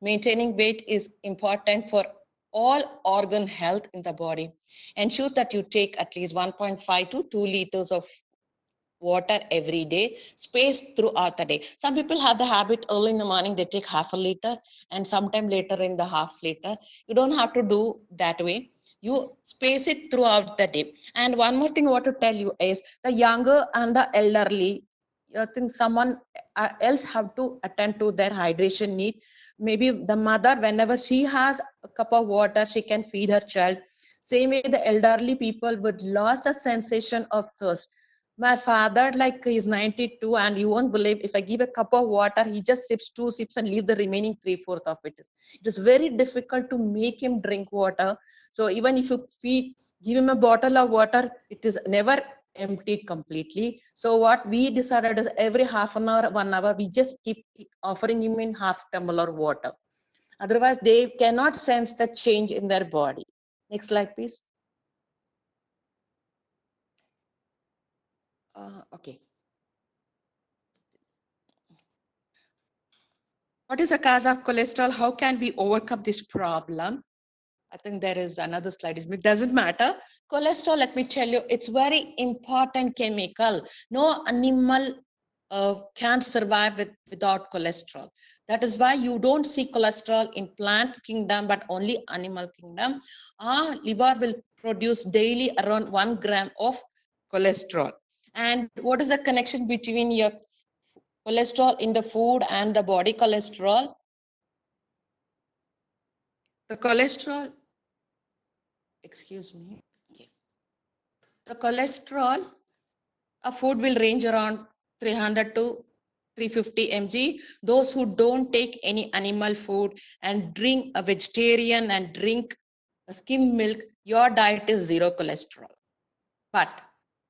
[SPEAKER 1] Maintaining weight is important for all organ health in the body. Ensure that you take at least 1.5 to 2 liters of water every day, spaced throughout the day. Some people have the habit early in the morning, they take half a liter, and sometime later in the half liter. You don't have to do that way. You space it throughout the day. And one more thing I want to tell you is the younger and the elderly, I think someone else have to attend to their hydration need. Maybe the mother, whenever she has a cup of water, she can feed her child. Same way, the elderly people would lose the sensation of thirst. My father, like he's 92, and you won't believe if I give a cup of water, he just sips 2 sips and leave the remaining three-fourths of it. It is very difficult to make him drink water. So even if you give him a bottle of water, it is never emptied completely. So what we decided is every half an hour, 1 hour, we just keep offering him in half tumbler water. Otherwise, they cannot sense the change in their body. Next slide, please. Okay. What is the cause of cholesterol? How can we overcome this problem? I think there is another slide. It doesn't matter. Cholesterol, let me tell you, it's very important chemical. No animal can't survive without cholesterol. That is why you don't see cholesterol in plant kingdom, but only animal kingdom. Our liver will produce daily around 1 gram of cholesterol. And what is the connection between your cholesterol in the food and the body cholesterol? The cholesterol, excuse me, yeah. The cholesterol, a food will range around 300 to 350 mg. Those who don't take any animal food and drink a vegetarian and drink a skim milk, your diet is zero cholesterol. But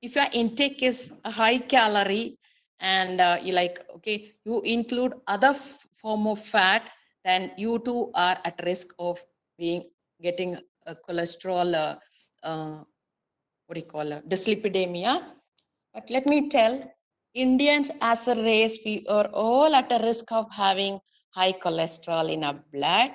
[SPEAKER 1] if your intake is a high calorie and you like, okay, you include other form of fat, then you too are at risk of getting a cholesterol, what do you call it, dyslipidemia. But let me tell, Indians as a race, we are all at a risk of having high cholesterol in our blood,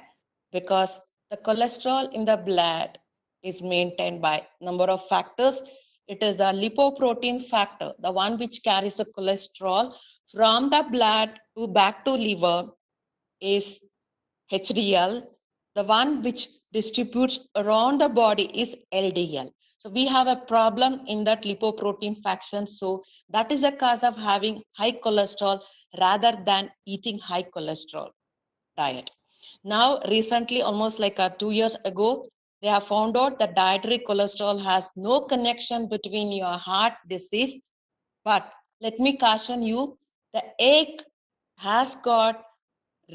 [SPEAKER 1] because the cholesterol in the blood is maintained by number of factors. It is the lipoprotein factor, the one which carries the cholesterol from the blood to back to liver, is HDL. The one which distributes around the body is LDL. So we have a problem in that lipoprotein fraction. So that is a cause of having high cholesterol rather than eating high cholesterol diet. Now, recently, almost like 2 years ago, they have found out that dietary cholesterol has no connection between your heart disease. But let me caution you, the egg has got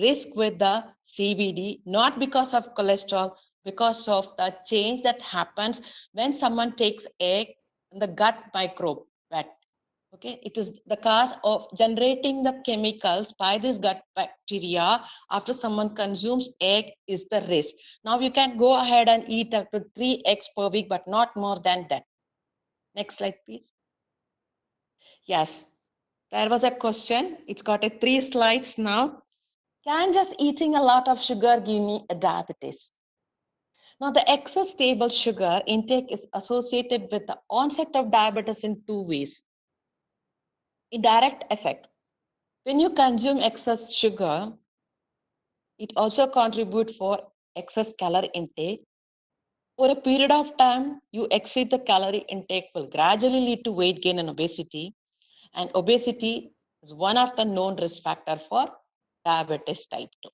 [SPEAKER 1] risk with the CBD, not because of cholesterol, because of the change that happens when someone takes egg in the gut microbe. But okay, it is the cause of generating the chemicals by this gut bacteria after someone consumes egg is the risk. Now you can go ahead and eat up to 3 eggs per week, but not more than that. Next slide, please. Yes, there was a question. It's got 3 slides now. Can just eating a lot of sugar give me a diabetes? Now, the excess stable sugar intake is associated with the onset of diabetes in 2 ways. Indirect effect. When you consume excess sugar, it also contributes for excess calorie intake. For a period of time, you exceed the calorie intake will gradually lead to weight gain and obesity. And obesity is one of the known risk factor for diabetes type 2,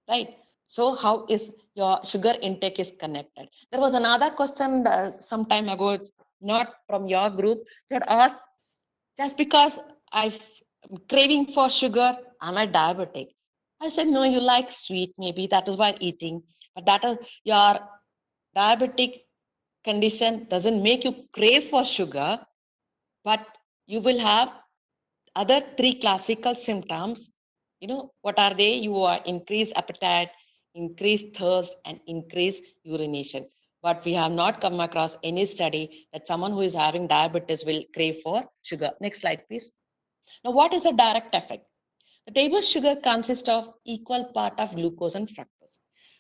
[SPEAKER 1] right? So how is your sugar intake is connected? There was another question some time ago. not from your group, they would ask, just because I'm craving for sugar, am I diabetic? I said, no, you like sweet, maybe that is why eating, but that is your diabetic condition doesn't make you crave for sugar, but you will have other three classical symptoms. You know, what are they? You are increased appetite, increased thirst, and increased urination. But we have not come across any study that someone who is having diabetes will crave for sugar. Next slide, please. Now, what is a direct effect? The table sugar consists of equal part of glucose and fructose.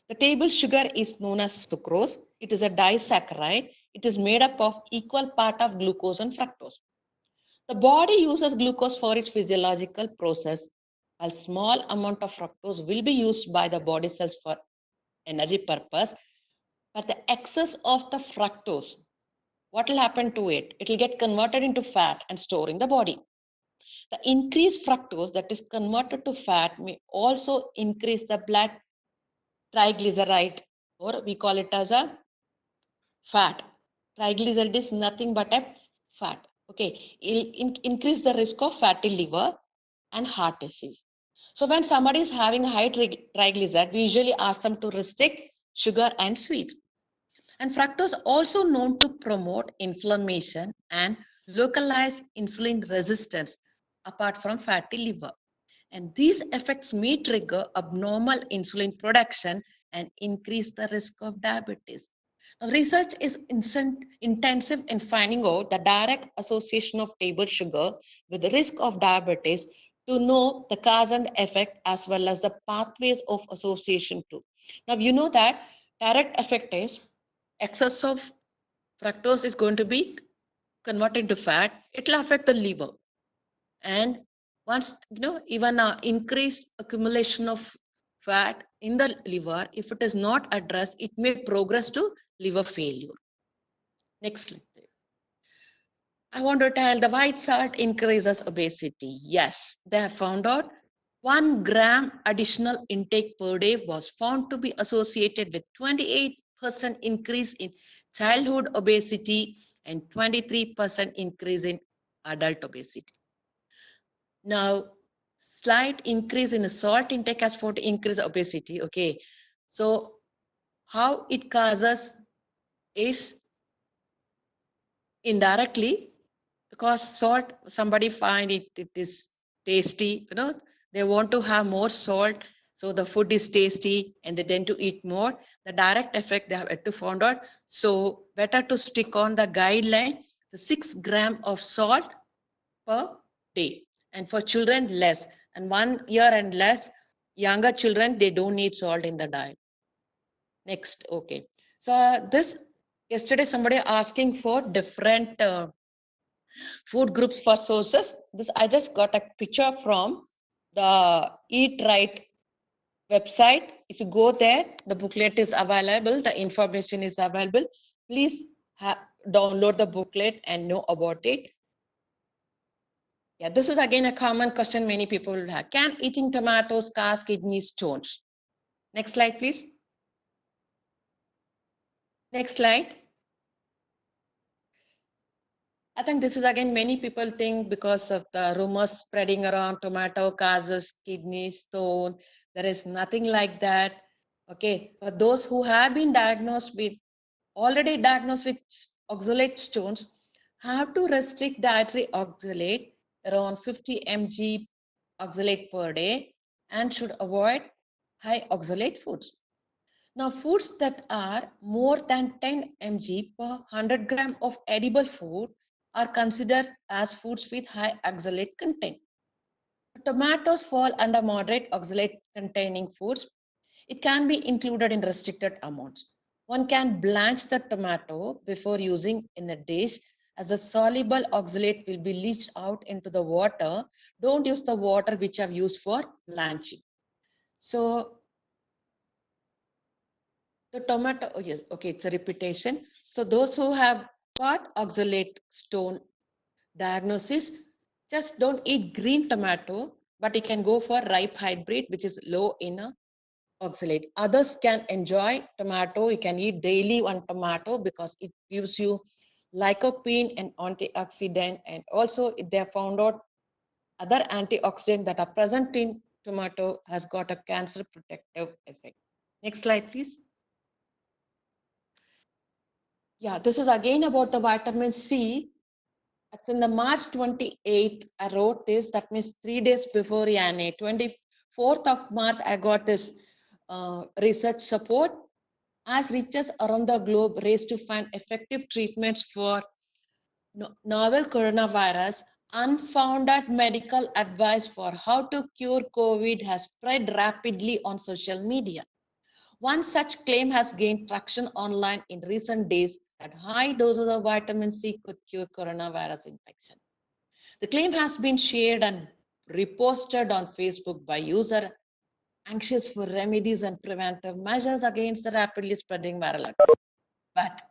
[SPEAKER 1] The table sugar is known as sucrose. It is a disaccharide. It is made up of equal part of glucose and fructose. The body uses glucose for its physiological process. A small amount of fructose will be used by the body cells for energy purpose, but the excess of the fructose, what will happen to it? It will get converted into fat and stored in the body. The increased fructose that is converted to fat may also increase the blood triglyceride, or we call it as a fat. Triglyceride is nothing but a fat. Okay, it increase the risk of fatty liver and heart disease. So when somebody is having high triglyceride, we usually ask them to restrict sugar and sweets. And fructose also known to promote inflammation and localized insulin resistance apart from fatty liver. And these effects may trigger abnormal insulin production and increase the risk of diabetes. Now, research is intensive in finding out the direct association of table sugar with the risk of diabetes to know the cause and effect as well as the pathways of association too. Now, you know that direct effect is excess of fructose is going to be converted into fat. It will affect the liver, and once even increased accumulation of fat in the liver, if it is not addressed, it may progress to liver failure. Next slide. I want to tell the white salt increases obesity. Yes, they have found out 1 gram additional intake per day was found to be associated with 28% increase in childhood obesity and 23% increase in adult obesity. Now, slight increase in salt intake has for to increase obesity. Okay, so how it causes is indirectly, because salt, somebody find it is tasty, they want to have more salt, so the food is tasty and they tend to eat more. The direct effect they have yet to find out, so better to stick on the guideline, the 6 grams of salt per day, and for children less, and 1 year and less, younger children, they don't need salt in the diet. Next. Okay, so this, yesterday somebody asking for different food groups for sources. This I just got a picture from the Eat Right website. If you go there, the booklet is available, the information is available. Please download the booklet and know about it. Yeah, this is again a common question many people will have. Can eating tomatoes cause kidney stones? Next slide, please. Next slide. I think this is again, many people think because of the rumors spreading around tomato causes kidney stone. There is nothing like that. Okay, for those who have been already diagnosed with oxalate stones, have to restrict dietary oxalate around 50 mg oxalate per day and should avoid high oxalate foods. Now, foods that are more than 10 mg per 100 gram of edible food are considered as foods with high oxalate content. Tomatoes fall under moderate oxalate containing foods. It can be included in restricted amounts. One can blanch the tomato before using in a dish, as the soluble oxalate will be leached out into the water. Don't use the water which I've used for blanching. So the tomato, oh yes, okay, it's a repetition. So those who have got oxalate stone diagnosis, just don't eat green tomato, but you can go for ripe hybrid, which is low in oxalate. Others can enjoy tomato. You can eat daily one tomato because it gives you lycopene, an antioxidant, and also they have found out other antioxidants that are present in tomato has got a cancer protective effect. Next slide, please. Yeah, this is again about the vitamin C. It's in the March 28th, I wrote this. That means 3 days before YANA. 24th of March, I got this research support as researchers around the globe race to find effective treatments for novel coronavirus. Unfounded medical advice for how to cure COVID has spread rapidly on social media. One such claim has gained traction online in recent days that high doses of vitamin C could cure coronavirus infection. The claim has been shared and reposted on Facebook by users anxious for remedies and preventive measures against the rapidly spreading viral. But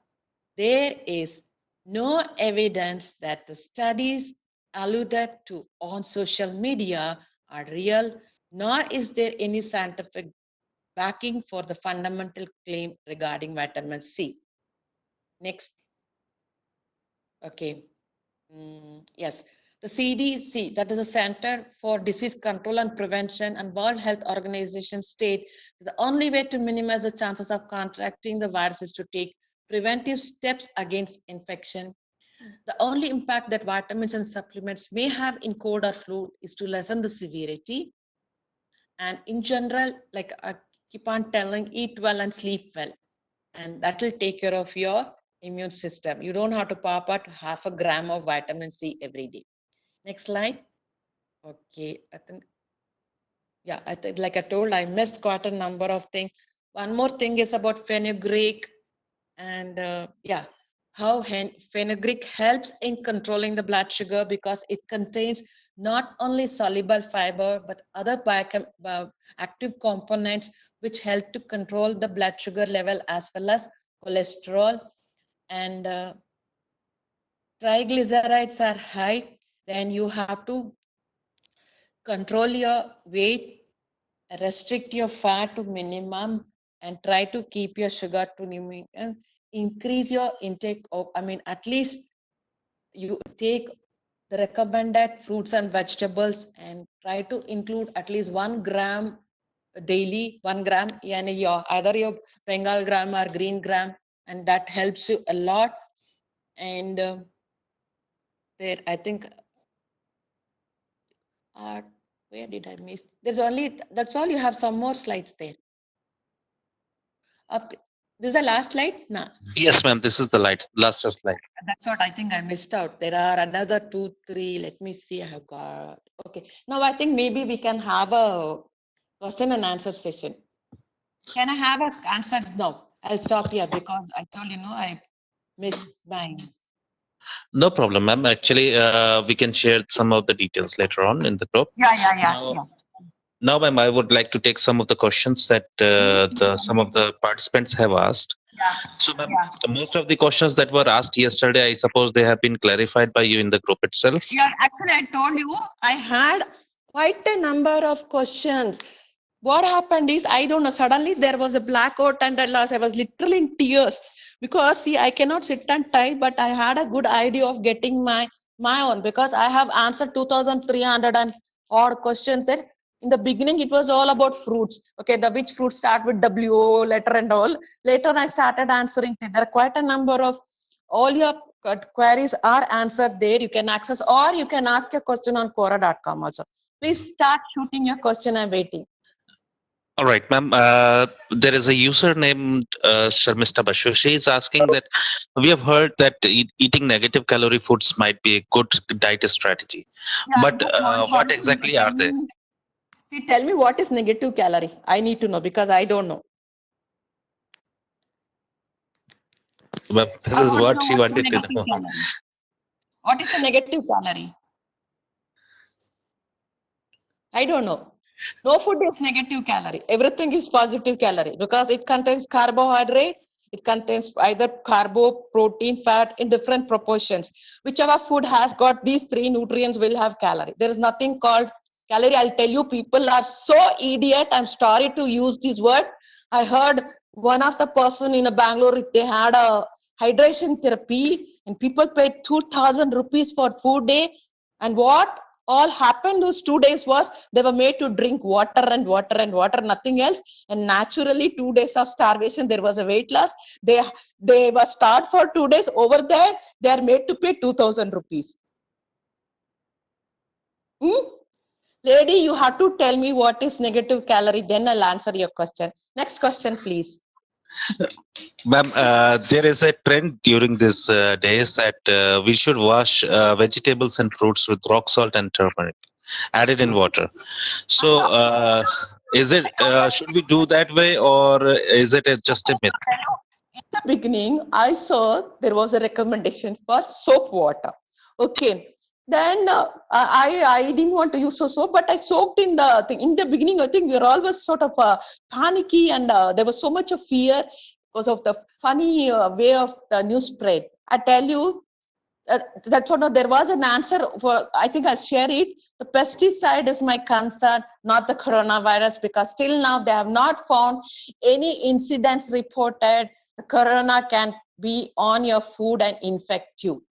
[SPEAKER 1] there is no evidence that the studies alluded to on social media are real, nor is there any scientific backing for the fundamental claim regarding vitamin C. Next. Okay. Yes. The CDC, that is the Center for Disease Control and Prevention, and World Health Organization state that the only way to minimize the chances of contracting the virus is to take preventive steps against infection. The only impact that vitamins and supplements may have in cold or flu is to lessen the severity. And in general, like I keep on telling, eat well and sleep well. And that will take care of your immune system. You don't have to pop out half a gram of vitamin C every day. Next slide. Okay, I think, yeah, I think like I told, I missed quite a number of things. One more thing is about fenugreek and yeah, how fenugreek helps in controlling the blood sugar because it contains not only soluble fiber but other active components which help to control the blood sugar level as well as cholesterol. And triglycerides are high, then you have to control your weight, restrict your fat to minimum, and try to keep your sugar to minimum, and increase your intake of, I mean, at least you take the recommended fruits and vegetables and try to include at least 1 gram daily, 1 gram, either your Bengal gram or green gram, and that helps you a lot. And there, I think, where did I miss? There's only, that's all. You have some more slides there. Up, this is the last slide? No.
[SPEAKER 2] Yes, ma'am. This is the last slide.
[SPEAKER 1] That's what I think I missed out. There are another 2, 3. Let me see. I have got. Okay. Now I think maybe we can have a question and answer session. Can I have an answer? No, I'll stop here because I told you, I missed mine.
[SPEAKER 2] No problem, ma'am. Actually, we can share some of the details later on in the group.
[SPEAKER 1] Yeah.
[SPEAKER 2] Now, ma'am, I would like to take some of the questions that some of the participants have asked.
[SPEAKER 1] Yeah.
[SPEAKER 2] So, ma'am, most of the questions that were asked yesterday, I suppose they have been clarified by you in the group itself.
[SPEAKER 1] Yeah, actually, I told you I had quite a number of questions. What happened is, I don't know, suddenly there was a blackout and I was literally in tears because, see, I cannot sit and type, but I had a good idea of getting my own because I have answered 2,300 and odd questions there. In the beginning, it was all about fruits. Okay, the which fruits start with W letter and all. Later, I started answering. There are quite a number of all your queries are answered there. You can access or you can ask a question on Quora.com also. Please start shooting your question. I'm waiting.
[SPEAKER 2] All right, ma'am. There is a user named Sharmista Bashu. She is asking that we have heard that eating negative calorie foods might be a good diet strategy. Yeah, but what exactly are they?
[SPEAKER 1] See, tell me what is negative calorie. I need to know because I don't know.
[SPEAKER 2] Well, this is what she wanted to know.
[SPEAKER 1] Calorie. What is a negative calorie? I don't know. No food is negative calorie. Everything is positive calorie because it contains carbohydrate. It contains either carbo, protein, fat in different proportions. Whichever food has got these 3 nutrients will have calorie. There is nothing called calorie. I'll tell you, people are so idiot. I'm sorry to use this word. I heard one of the person in a Bangalore, they had a hydration therapy, and people paid 2,000 rupees for food day. And what all happened those 2 days was they were made to drink water and water and water, nothing else. And naturally, 2 days of starvation, there was a weight loss. They were starved for 2 days. Over there, they are made to pay 2,000 rupees. Lady, you have to tell me what is negative calorie, then I'll answer your question. Next question, please.
[SPEAKER 2] Ma'am, there is a trend during these days that we should wash vegetables and fruits with rock salt and turmeric added in water. So, is it should we do that way, or is it just a myth?
[SPEAKER 1] In the beginning, I saw there was a recommendation for soap water. Okay. Then I didn't want to use soap, but I soaked in the thing. In the beginning, I think we were always sort of panicky, and there was so much of fear because of the funny way of the news spread. I tell you, that's what there was an answer for. I think I'll share it. The pesticide is my concern, not the coronavirus, because till now they have not found any incidents reported. The corona can be on your food and infect you.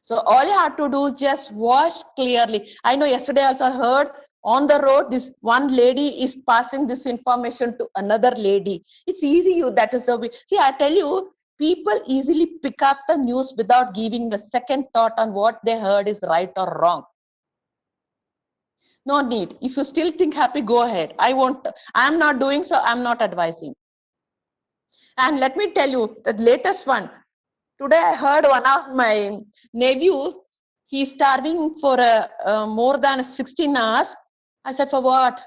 [SPEAKER 1] So all you have to do is just wash clearly. I know yesterday also I heard on the road this one lady is passing this information to another lady. It's easy. You that is the way. See, I tell you, people easily pick up the news without giving a second thought on what they heard is right or wrong. No need. If you still think happy, go ahead. I won't. I'm not doing so. I'm not advising. And let me tell you the latest one. Today I heard one of my nephew, he's starving for more than 16 hours. I said, for what?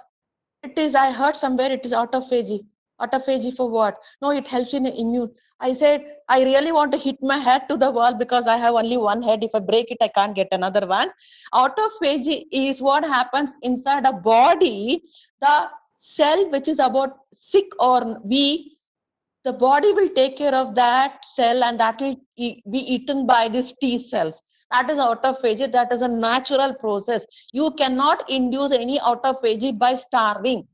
[SPEAKER 1] It is, I heard somewhere it is autophagy. Autophagy for what? No, it helps in immune. I said, I really want to hit my head to the wall because I have only one head. If I break it, I can't get another one. Autophagy is what happens inside a body. The cell which is about sick or weak, the body will take care of that cell, and that will be eaten by these T cells. That is autophagy. That is a natural process. You cannot induce any autophagy by starving.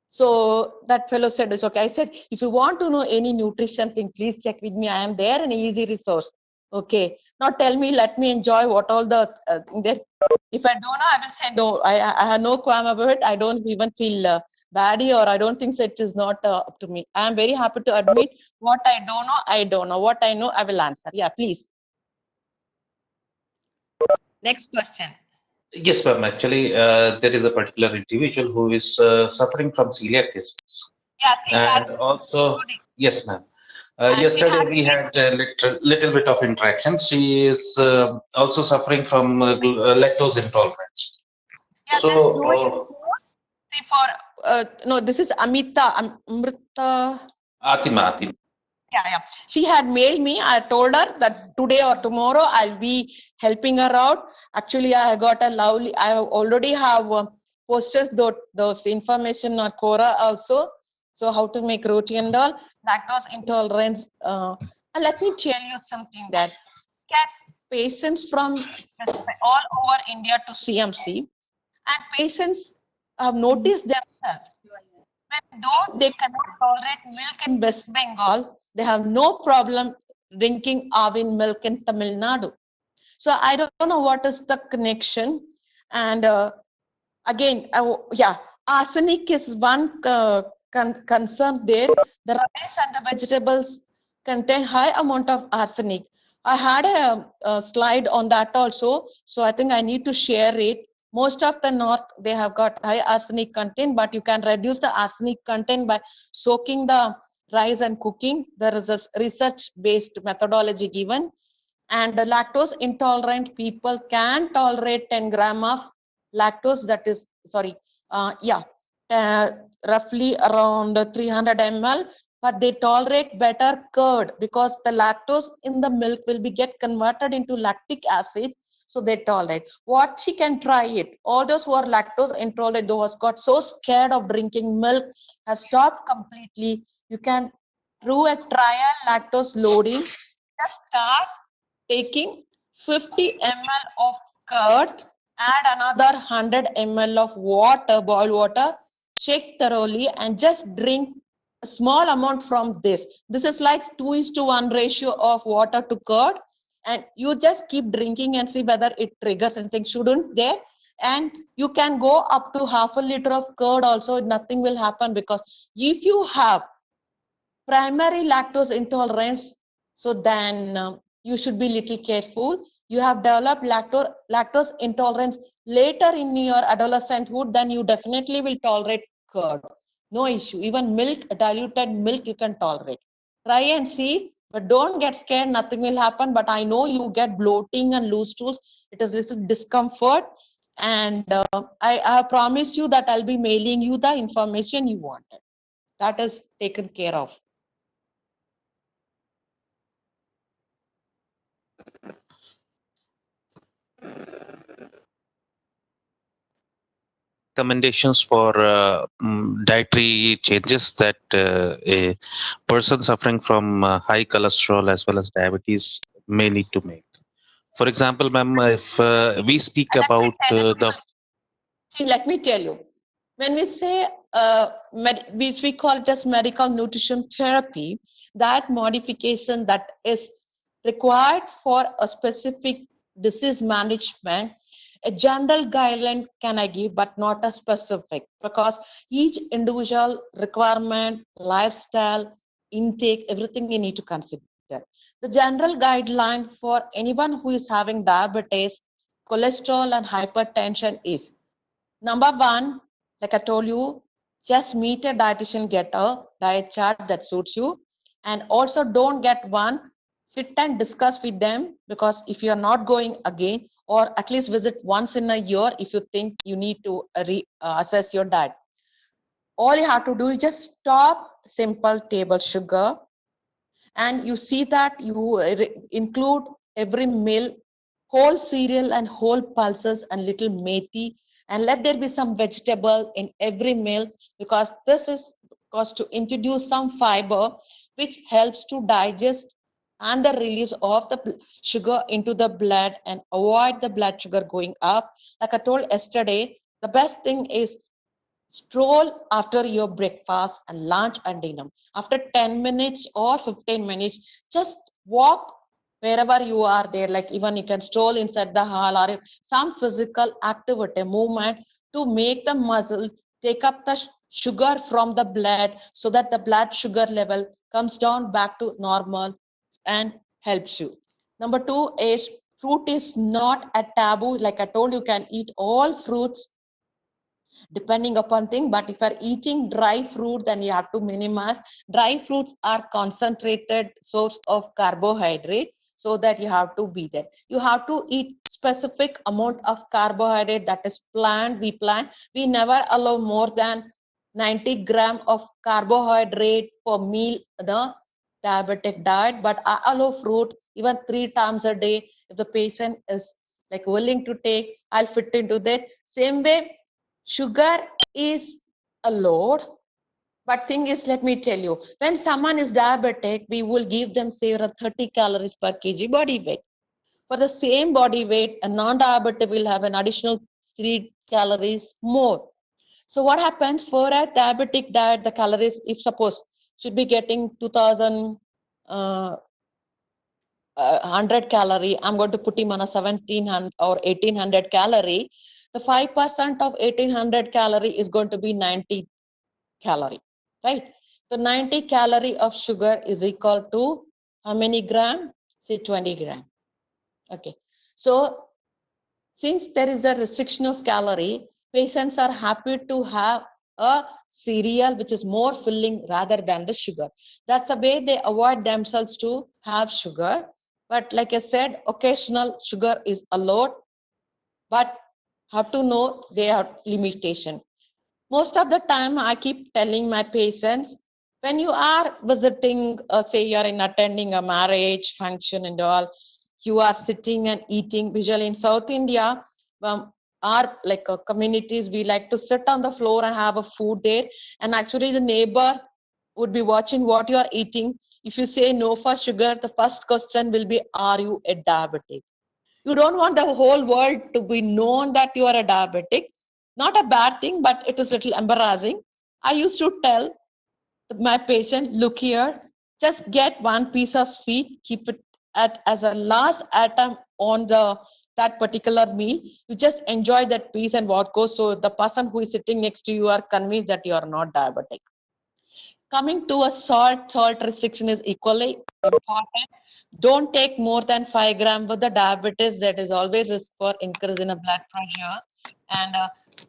[SPEAKER 1] So that fellow said, it's okay. I said, if you want to know any nutrition thing, please check with me. I am there, an easy resource. Okay. Now tell me, let me enjoy what all the if I don't know, I will say no. I have no qualm about it. I don't even feel baddy, or I don't think so. It is not up to me. I am very happy to admit what I don't know. I don't know. What I know, I will answer. Yeah, please. Next question.
[SPEAKER 2] Yes, ma'am. Actually, there is a particular individual who is suffering from celiac disease,
[SPEAKER 1] Yeah, she had.
[SPEAKER 2] and also, yes, ma'am.
[SPEAKER 1] And she
[SPEAKER 2] Yesterday
[SPEAKER 1] had.
[SPEAKER 2] we had a little bit of interaction. She is also suffering from lactose intolerance.
[SPEAKER 1] Yeah,
[SPEAKER 2] So,
[SPEAKER 1] there is no see for no. This is Amita Amrita.
[SPEAKER 2] Atima.
[SPEAKER 1] Yeah. She had mailed me. I told her that today or tomorrow I'll be helping her out. Actually, I got a lovely. I already have posted those information on Quora also. So how to make roti and all, lactose intolerance. And let me tell you something that get patients from all over India to CMC, and patients have noticed themselves. When though they cannot tolerate milk in West Bengal, they have no problem drinking Avin milk in Tamil Nadu. So I don't know what is the connection. And again, yeah, arsenic is one concern there. The rice and the vegetables contain high amount of arsenic. I had a slide on that also, so I think I need to share it. Most of the north, they have got high arsenic content, but you can reduce the arsenic content by soaking the rice and cooking. There is a research based methodology given. And the lactose intolerant people can tolerate 10 gram of lactose, that is sorry, uh, roughly around 300 ml, but they tolerate better curd because the lactose in the milk will be get converted into lactic acid, so they tolerate. What she can try it, all those who are lactose intolerant, those got so scared of drinking milk, have stopped completely. You can do a trial lactose loading. Just start taking 50 ml of curd, add another 100 ml of water, boiled water, shake thoroughly, and just drink a small amount from this. This is like 2:1 ratio of water to curd, and you just keep drinking and see whether it triggers anything. Shouldn't there? And you can go up to half a liter of curd also, nothing will happen, because if you have primary lactose intolerance, so then you should be little careful. You have developed lactose intolerance later in your adolescenthood, then you definitely will tolerate curd. No issue. Even milk, diluted milk, you can tolerate. Try and see, but don't get scared. Nothing will happen. But I know you get bloating and loose stools. It is little discomfort. And I promised you that I'll be mailing you the information you wanted. That is taken care of.
[SPEAKER 2] Recommendations for dietary changes that a person suffering from high cholesterol as well as diabetes may need to make. For example, ma'am, if we speak about the
[SPEAKER 1] See, let me tell you, when we say which we call it as medical nutrition therapy, that modification that is required for a specific disease management, a general guideline can I give, but not a specific, because each individual requirement, lifestyle, intake, everything you need to consider. The general guideline for anyone who is having diabetes, cholesterol, and hypertension is: number one, like I told you, just meet a dietitian, get a diet chart that suits you. And also don't get one, sit and discuss with them, because if you're not going again, or at least visit once in a year if you think you need to assess your diet. All you have to do is just stop simple table sugar, and you see that you include every meal whole cereal and whole pulses and little methi, and let there be some vegetable in every meal, because this is because to introduce some fiber which helps to digest and the release of the sugar into the blood and avoid the blood sugar going up. Like I told yesterday, the best thing is stroll after your breakfast and lunch and dinner. After 10 minutes or 15 minutes, just walk wherever you are there. Like even you can stroll inside the hall, or some physical activity, movement to make the muscle take up the sugar from the blood, so that the blood sugar level comes down back to normal and helps you. Number two is fruit is not a taboo. Like I told you, can eat all fruits depending upon thing, but if you're eating dry fruit, then you have to minimize. Dry fruits are concentrated source of carbohydrate, so that you have to be there. You have to eat specific amount of carbohydrate that is planned. We never allow more than 90 gram of carbohydrate per meal, the diabetic diet, but I allow fruit even 3 times a day. If the patient is like willing to take, I'll fit into that. Same way, sugar is a load, but thing is, let me tell you, when someone is diabetic, we will give them say around 30 calories per kg body weight. For the same body weight, a non-diabetic will have an additional 3 calories more. So what happens for a diabetic diet? The calories, if suppose should be getting 2000 100 calorie, I'm going to put him on a 1700 or 1800 calorie. The 5% of 1800 calorie is going to be 90 calorie, right? The 90 calorie of sugar is equal to how many gram? Say 20 gram. Okay. So since there is a restriction of calorie, patients are happy to have a cereal which is more filling rather than the sugar. That's the way they avoid themselves to have sugar. But like I said, occasional sugar is allowed, but have to know their limitation. Most of the time, I keep telling my patients, when you are visiting, say you're in attending a marriage function and all, you are sitting and eating. Usually in South India, our like communities, we like to sit on the floor and have a food there. And actually, the neighbor would be watching what you are eating. If you say no for sugar, the first question will be, are you a diabetic? You don't want the whole world to be known that you are a diabetic. Not a bad thing, but it is a little embarrassing. I used to tell, my patient, look here, just get one piece of sweet, keep it at as a last item on the that particular meal. You just enjoy that piece and what goes. So the person who is sitting next to you are convinced that you are not diabetic. Coming to a salt restriction is equally important. Don't take more than 5 grams with the diabetes. That is always risk for increase in a blood pressure. And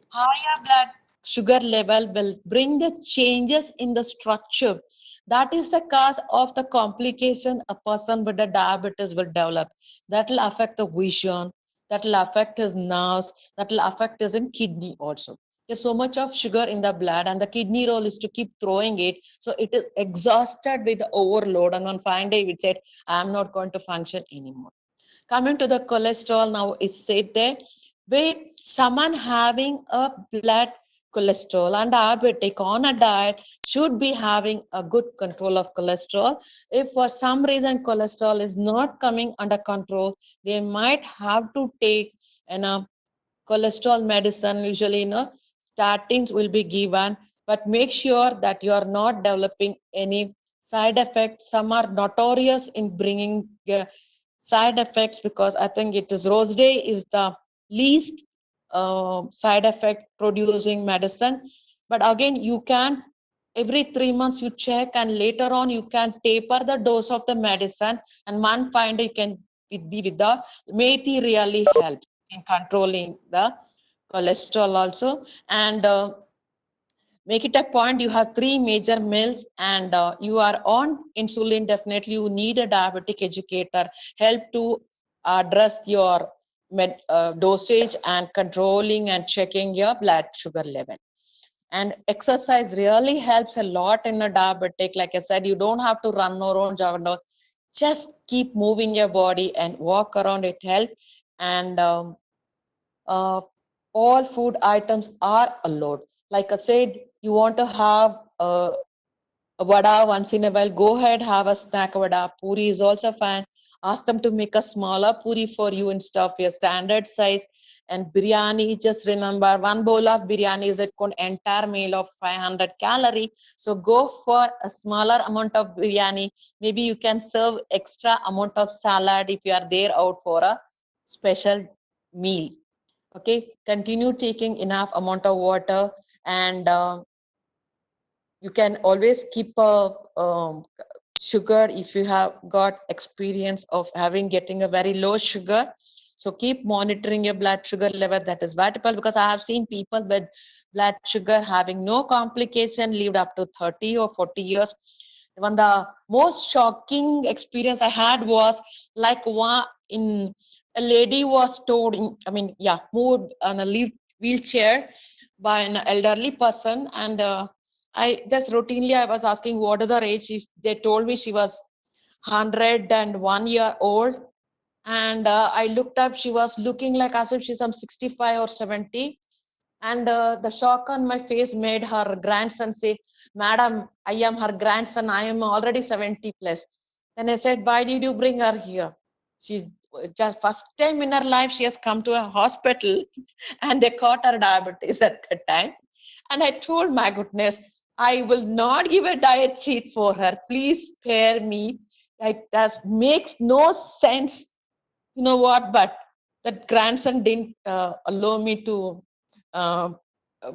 [SPEAKER 1] higher blood sugar level will bring the changes in the structure. That is the cause of the complication a person with the diabetes will develop. That will affect the vision, that will affect his nerves, that will affect his kidney also. There's so much of sugar in the blood, and the kidney role is to keep throwing it, so it is exhausted with the overload, and on fine day it said, I am not going to function anymore. Coming to the cholesterol, now is said there, with someone having a blood cholesterol and diabetic on a diet should be having a good control of cholesterol. If for some reason cholesterol is not coming under control, they might have to take an cholesterol medicine. Usually, statins will be given, but make sure that you are not developing any side effects. Some are notorious in bringing side effects, because I think it is Rose Day is the least side effect producing medicine. But again, you can every 3 months you check, and later on you can taper the dose of the medicine. And one find you can be with the methi really helps in controlling the cholesterol also. And make it a point, you have 3 major meals, and you are on insulin, definitely you need a diabetic educator help to address your dosage and controlling and checking your blood sugar level. And exercise really helps a lot in a diabetic. Like I said, you don't have to run around, jog around, just keep moving your body and walk around, it helps. And uh, all food items are allowed. Like I said, you want to have a vada once in a while, go ahead, have a snack vada. Puri is also fine. Ask them to make a smaller puri for you instead of your standard size. And biryani, just remember, one bowl of biryani is an entire meal of 500 calorie. So go for a smaller amount of biryani. Maybe you can serve extra amount of salad if you are there out for a special meal. Okay, continue taking enough amount of water. And you can always keep a sugar if you have got experience of having getting a very low sugar. So keep monitoring your blood sugar level, that is vital, because I have seen people with blood sugar having no complication lived up to 30 or 40 years. One the most shocking experience I had was like one in a lady was told in, I mean, yeah, moved on a wheelchair by an elderly person. And I just routinely I was asking what is her age. They told me she was 101 year old. And I looked up, she was looking like as if she's some 65 or 70. And the shock on my face made her grandson say, Madam, I am her grandson, I am already 70 plus. Then I said, why did you bring her here? She's just first time in her life she has come to a hospital and they caught her diabetes at that time. And I told, my goodness, I will not give a diet sheet for her. Please spare me. It does makes no sense. You know what? But that grandson didn't allow me to, uh, uh,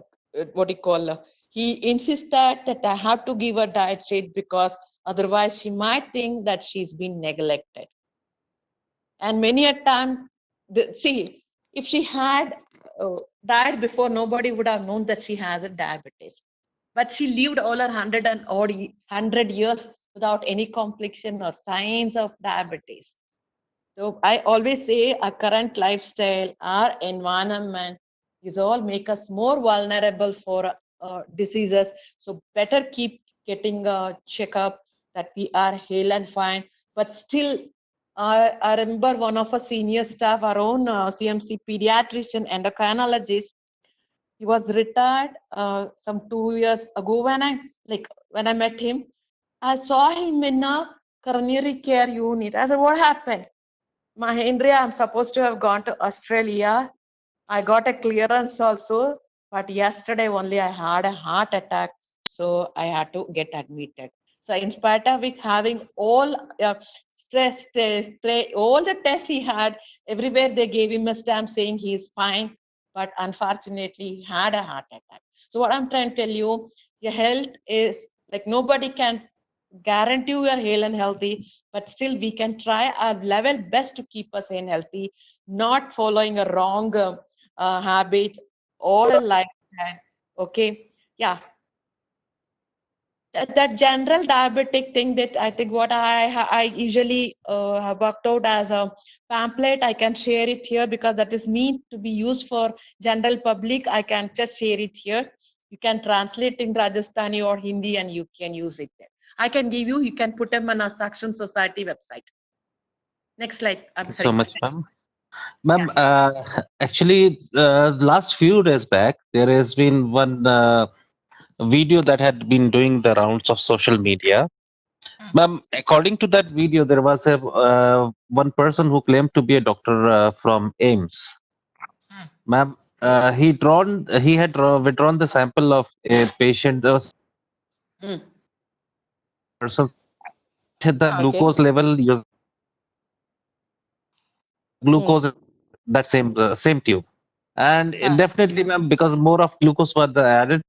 [SPEAKER 1] what do you call, he insisted that I have to give a diet sheet, because otherwise she might think that she's been neglected. And many a time, see, if she had died before, nobody would have known that she has a diabetes. But she lived all her 100 years without any complication or signs of diabetes. So I always say our current lifestyle, our environment is all make us more vulnerable for diseases. So better keep getting a checkup that we are hale and fine. But still, I remember one of our senior staff, our own CMC pediatrician endocrinologist, he was retired some 2 years ago. When I met him, I saw him in a coronary care unit. I said, what happened? Mahendra, I'm supposed to have gone to Australia. I got a clearance also, but yesterday only I had a heart attack. So I had to get admitted. So in spite of it having all all the tests he had, everywhere they gave him a stamp saying he is fine, but unfortunately he had a heart attack. So what I'm trying to tell you, your health is like nobody can guarantee you are hale and healthy, but still we can try our level best to keep us and healthy, not following a wrong habit or a lifestyle. Okay, yeah, that general diabetic thing that I think what I usually have worked out as a pamphlet, I can share it here because that is meant to be used for general public. I can just share it here. You can translate in Rajasthani or Hindi and you can use it there. I can give you, you can put them on a Sakshan Society website. Next slide. I'm
[SPEAKER 2] So
[SPEAKER 1] sorry.
[SPEAKER 2] much, ma'am.
[SPEAKER 1] Yeah.
[SPEAKER 2] Ma'am, actually, last few days back, there has been one video that had been doing the rounds of social media.
[SPEAKER 1] Mm,
[SPEAKER 2] Ma'am, according to that video, there was a one person who claimed to be a doctor from AIMS.
[SPEAKER 1] mm,
[SPEAKER 2] Ma'am, he had withdrawn the sample of a patient,
[SPEAKER 1] mm.
[SPEAKER 2] person had the
[SPEAKER 1] Okay.
[SPEAKER 2] glucose level,
[SPEAKER 1] Mm.
[SPEAKER 2] glucose that same tube. And
[SPEAKER 1] Ah,
[SPEAKER 2] definitely, ma'am, because more of glucose was added,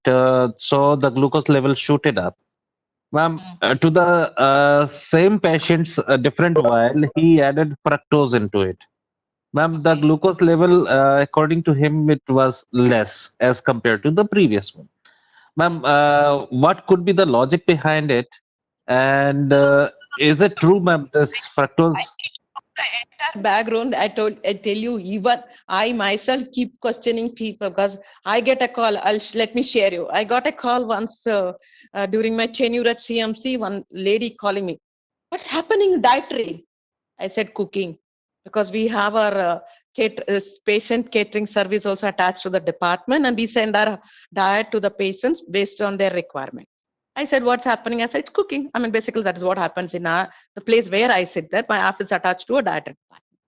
[SPEAKER 2] so the glucose level shooted up. Ma'am,
[SPEAKER 1] mm.
[SPEAKER 2] to the same patient's different vial, he added fructose into it. Ma'am, the
[SPEAKER 1] Okay.
[SPEAKER 2] glucose level, according to him, it was less as compared to the previous one.
[SPEAKER 1] Mm.
[SPEAKER 2] Ma'am, what could be the logic behind it? And is it true, ma'am, this fructose?
[SPEAKER 1] The entire background, I tell you, even I myself keep questioning people because I get a call. Let me share you. I got a call once during my tenure at CMC. One lady calling me, "What's happening in dietary?" I said cooking because we have our patient catering service also attached to the department, and we send our diet to the patients based on their requirement. I said, "What's happening?" I said, "Cooking." I mean, basically, that is what happens in the place where I sit there. My office attached to a diet department.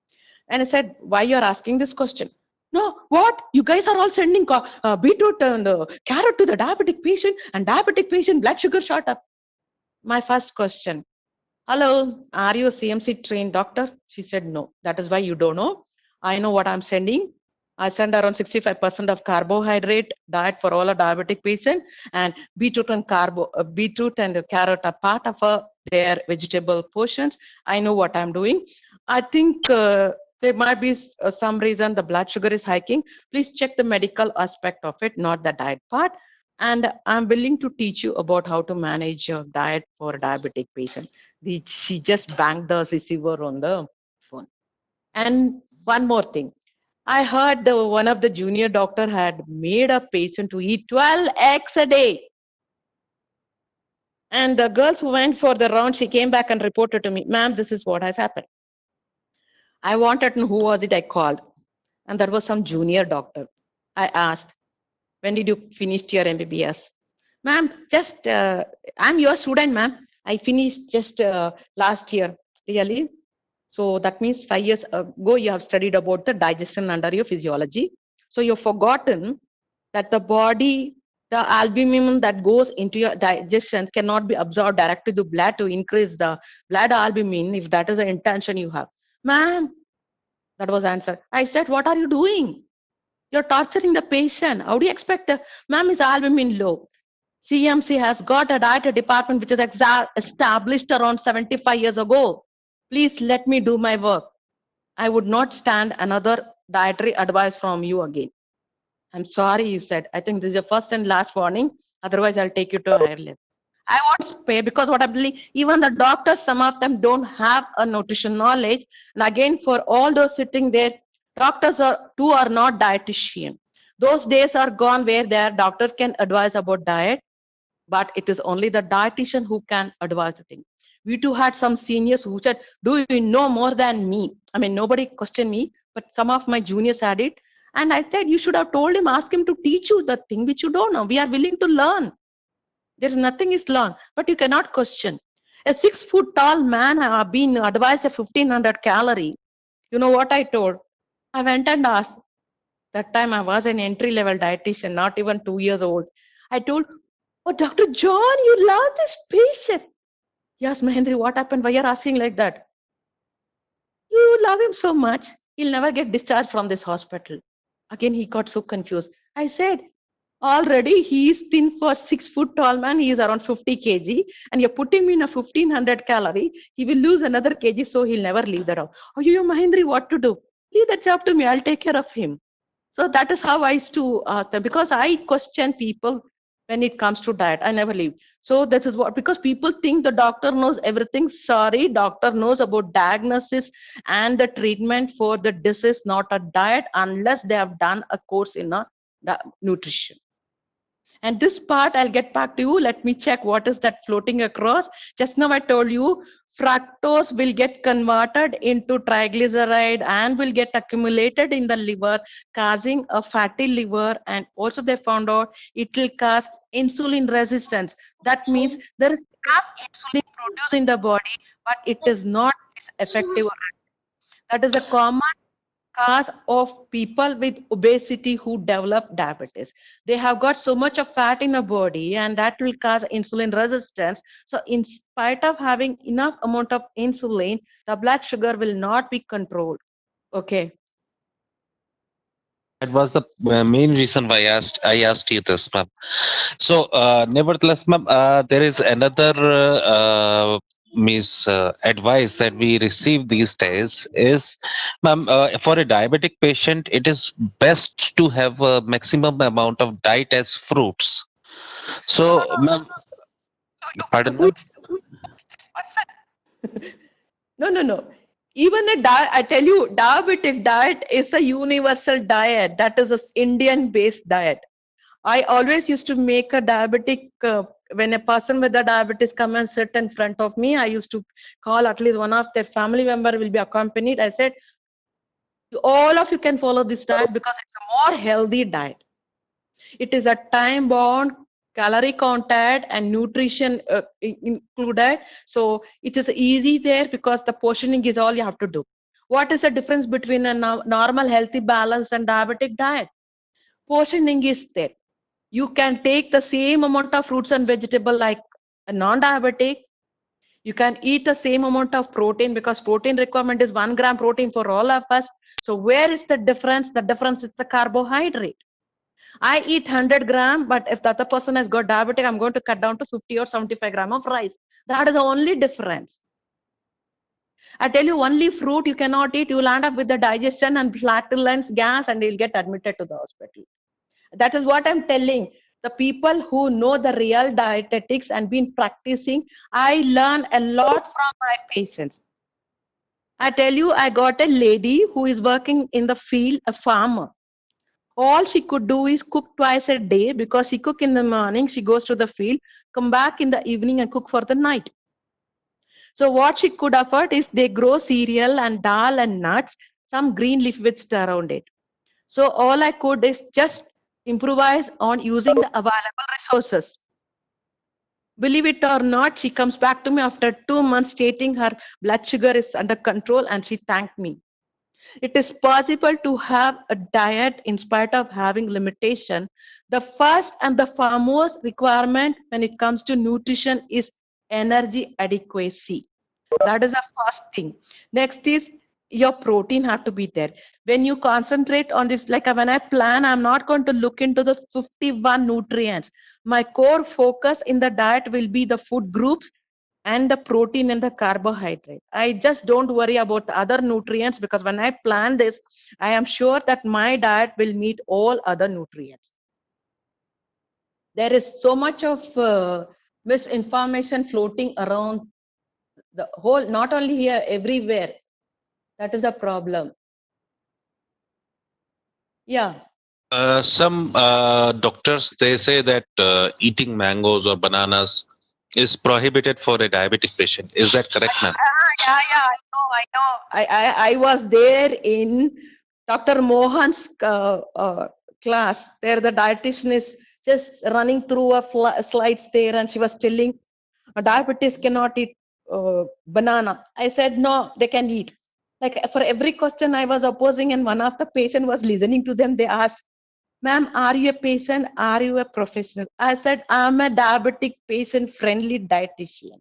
[SPEAKER 1] And I said, "Why you're asking this question?" "No, what? You guys are all sending beetroot and carrot to the diabetic patient, and diabetic patient blood sugar shot up." My first question, "Hello, are you a CMC trained doctor?" She said, "No." "That is why you don't know. I know what I'm sending. I send around 65% of carbohydrate diet for all a diabetic patient, and beetroot and carrot are part of their vegetable portions. I know what I'm doing. I think there might be some reason the blood sugar is hiking. Please check the medical aspect of it, not the diet part. And I'm willing to teach you about how to manage your diet for a diabetic patient." She just banged the receiver on the phone. And one more thing, I heard one of the junior doctor had made a patient to eat 12 eggs a day. And the girls who went for the round, she came back and reported to me, "Ma'am, this is what has happened." I wanted to know who was it. I called, and there was some junior doctor. I asked, "When did you finish your MBBS?" "Ma'am, just I'm your student, ma'am. I finished just last year." "Really?" So that means 5 years ago you have studied about the digestion under your physiology. So you've forgotten that the body, the albumin that goes into your digestion cannot be absorbed directly to blood to increase the blood albumin if that is the intention you have. "Ma'am," that was answer. I said, "What are you doing? You're torturing the patient. How do you expect the ma'am is albumin low?" CMC has got a dietary department which is established around 75 years ago. Please let me do my work. I would not stand another dietary advice from you again. "I'm sorry," he said. "I think this is your first and last warning. Otherwise, I'll take you to a higher level." I won't pay because what I believe, even the doctors, some of them don't have a nutrition knowledge. And again, for all those sitting there, doctors are too are not dietitian. Those days are gone where their doctors can advise about diet, but it is only the dietitian who can advise the thing. We too had some seniors who said, "Do you know more than me?" I mean, nobody questioned me, but some of my juniors had it. And I said, "You should have told him, ask him to teach you the thing which you don't know. We are willing to learn. There is nothing is learned, but you cannot question." A 6 foot tall man have been advised a 1500 calorie. You know what I told? I went and asked. That time I was an entry level dietitian, not even 2 years old. I told, Oh, Dr. John, you love this patient. Yes, Mahendri, what happened? Why you're asking like that? You love him so much, he'll never get discharged from this hospital. Again, he got so confused. I said, already he is thin for 6 foot tall man. He is around 50 kg, and you're putting him in a 1500 calorie. He will lose another kg, so he'll never leave the job. Oh, you, Mahendri, what to do? Leave that job to me. I'll take care of him. So that is how I used to ask them, because I question people when it comes to diet. I never leave. So this is what, because people think the doctor knows everything. Sorry, doctor knows about diagnosis and the treatment for the disease, not a diet, unless they have done a course in a nutrition. And this part, I'll get back to you. Let me check what is that floating across. Just now I told you fructose will get converted into triglyceride and will get accumulated in the liver, causing a fatty liver. And also they found out it will cause insulin resistance. That means there is enough insulin produced in the body, but it is not effective. That is a common cause of people with obesity who develop diabetes. They have got so much of fat in the body, and that will cause insulin resistance. So in spite of having enough amount of insulin, the blood sugar will not be controlled. Okay.
[SPEAKER 2] That was the main reason why I asked you this, ma'am. So, nevertheless, ma'am, there is another advice that we receive these days is, ma'am, for a diabetic patient, it is best to have a maximum amount of diet as fruits.
[SPEAKER 1] No, no,
[SPEAKER 2] So, ma'am, pardon,
[SPEAKER 1] no.
[SPEAKER 2] ma'am.
[SPEAKER 1] Who is this person? No, no, no. Even a diet, I tell you, diabetic diet is a universal diet. That is a Indian based diet. I always used to make a diabetic, when a person with the diabetes come and sit in front of me, I used to call at least one of their family member will be accompanied. I said, all of you can follow this diet because it's a more healthy diet. It is a time bound, calorie counted, and nutrition included. So it is easy there because the portioning is all you have to do. What is the difference between a normal, healthy, balanced, and diabetic diet? Portioning is there. You can take the same amount of fruits and vegetable like a non-diabetic. You can eat the same amount of protein because protein requirement is 1 gram protein for all of us. So where is the difference? The difference is the carbohydrate. I eat 100 gram, but if the other person has got diabetic, I'm going to cut down to 50 or 75 gram of rice. That is the only difference. I tell you, only fruit you cannot eat. You will end up with the digestion and flatulence, gas, and you'll get admitted to the hospital. That is what I'm telling. The people who know the real dietetics and been practicing, I learn a lot from my patients. I tell you, I got a lady who is working in the field, a farmer. All she could do is cook twice a day because she cook in the morning, she goes to the field, come back in the evening and cook for the night. So what she could afford is they grow cereal and dal and nuts, some green leaf with around it. So all I could is just improvise on using the available resources. Believe it or not, she comes back to me after 2 months stating her blood sugar is under control and she thanked me. It is possible to have a diet in spite of having limitation. The first and the foremost requirement when it comes to nutrition is energy adequacy. That is the first thing. Next is your protein have to be there. When you concentrate on this, like when I plan, I'm not going to look into the 51 nutrients. My core focus in the diet will be the food groups and the protein and the carbohydrate. I just don't worry about the other nutrients because when I plan this, I am sure that my diet will meet all other nutrients. There is so much of misinformation floating around the whole, not only here, everywhere. That is a problem. Yeah.
[SPEAKER 2] Some doctors they say that eating mangoes or bananas is prohibited for a diabetic patient. Is that correct, ma'am?
[SPEAKER 1] Yeah, I know, I know. I was there in Dr. Mohan's class. There, the dietitian is just running through a slides there, and she was telling diabetes cannot eat banana. I said no, they can eat. Like for every question I was opposing, and one of the patient was listening to them. They asked, Ma'am, are you a patient? Are you a professional? I said, I'm a diabetic patient friendly dietitian.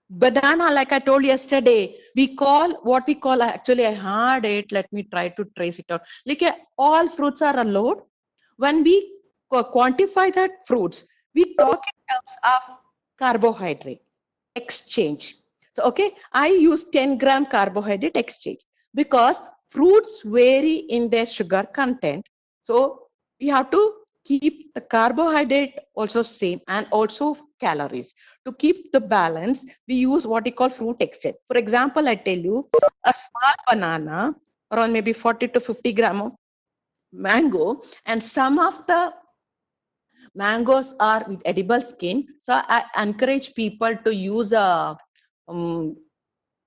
[SPEAKER 1] Banana, like I told yesterday, we call what we call, actually, I had it. Let me try to trace it out. Like all fruits are allowed. When we quantify that fruits, we talk in terms of carbohydrate exchange. So, okay, I use 10-gram carbohydrate exchange because fruits vary in their sugar content. So, we have to keep the carbohydrate also same and also calories. To keep the balance, we use what we call fruit exchange. For example, I tell you, a small banana, around maybe 40 to 50 gram of mango, and some of the mangoes are with edible skin. So I encourage people to use um,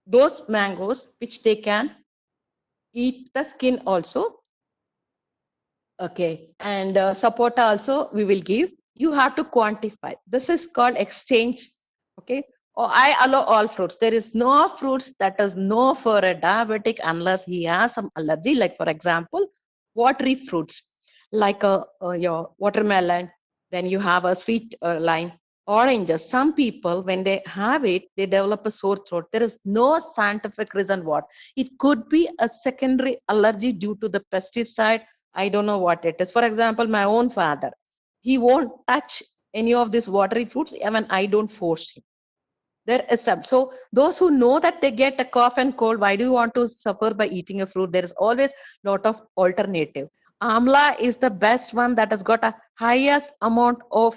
[SPEAKER 1] those mangoes which they can eat the skin also. Okay, and support also we will give. You have to quantify. This is called exchange. Okay, or I allow all fruits. There is no fruits that is no for a diabetic unless he has some allergy. Like for example, watery fruits like your watermelon. Then you have a sweet lime, oranges. Some people when they have it, they develop a sore throat. There is no scientific reason what. It could be a secondary allergy due to the pesticide. I don't know what it is. For example, my own father, he won't touch any of these watery fruits, even I don't force him. There is some. So those who know that they get a cough and cold, why do you want to suffer by eating a fruit? There is always lot of alternative. Amla is the best one that has got a highest amount of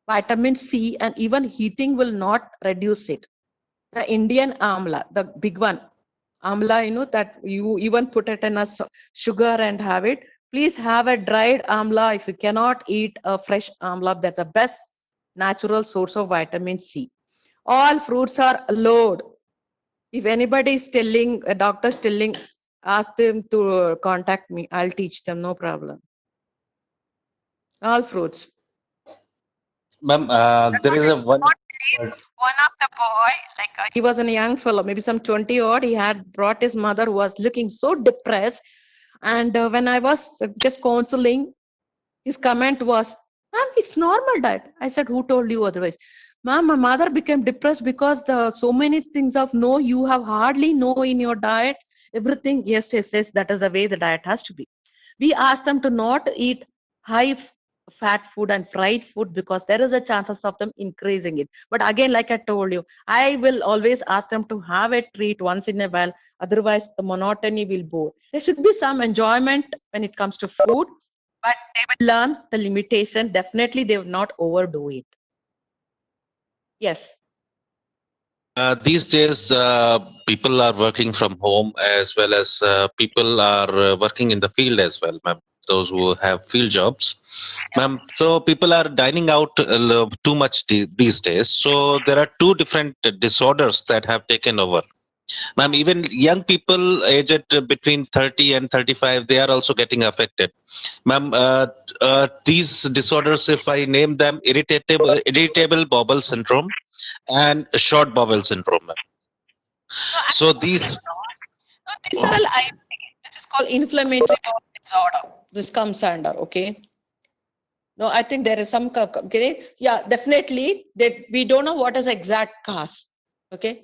[SPEAKER 1] vitamin C, and even heating will not reduce it. The Indian amla, the big one, amla, that you even put it in a sugar and have it. Please have a dried amla. If you cannot eat a fresh amla, that's the best natural source of vitamin C. All fruits are allowed. If anybody is telling, a doctor is telling, ask them to contact me. I'll teach them, no problem. All fruits.
[SPEAKER 2] Ma'am, there is a one word.
[SPEAKER 1] One of the boy, like he was a young fellow, maybe some 20 odd, he had brought his mother who was looking so depressed. And when I was just counseling, his comment was, "Ma'am, it's normal diet." I said, "Who told you otherwise?" "Ma'am, my mother became depressed because the so many things of no, you have hardly no in your diet, everything." Yes, yes, yes, that is the way the diet has to be. We ask them to not eat high fat food and fried food because there is a chances of them increasing it. But again, like I told you, I will always ask them to have a treat once in a while. Otherwise, the monotony will bore. There should be some enjoyment when it comes to food, but they will learn the limitation. Definitely, they will not overdo it. Yes.
[SPEAKER 2] These days, people are working from home as well as people are working in the field as well, ma'am. Those who have field jobs, ma'am. So people are dining out too much these days. So there are two different disorders that have taken over. Ma'am, even young people aged between 30 and 35, they are also getting affected. Ma'am, these disorders, if I name them, irritable bowel syndrome and short bowel syndrome. Ma'am.
[SPEAKER 1] No,
[SPEAKER 2] So these,
[SPEAKER 1] no, this all I this is called inflammatory bowel disorder. This comes under, okay. No, I think there is some, okay, yeah, definitely that we don't know what is exact cause, okay,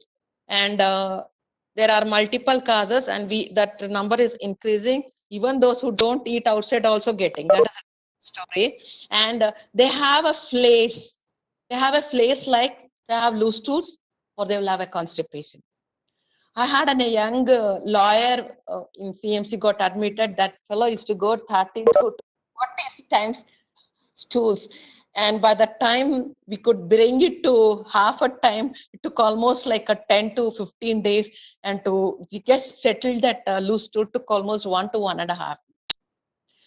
[SPEAKER 1] and there are multiple causes, and we that number is increasing. Even those who don't eat outside also getting that is a story, and they have a flares. They have a flares like they have loose stools or they will have a constipation. I had a young lawyer in CMC got admitted. That fellow used to go 13 to 40 times stools. And by the time we could bring it to half a time, it took almost like a 10 to 15 days. And to just settle that loose stool took almost 1 to 1.5.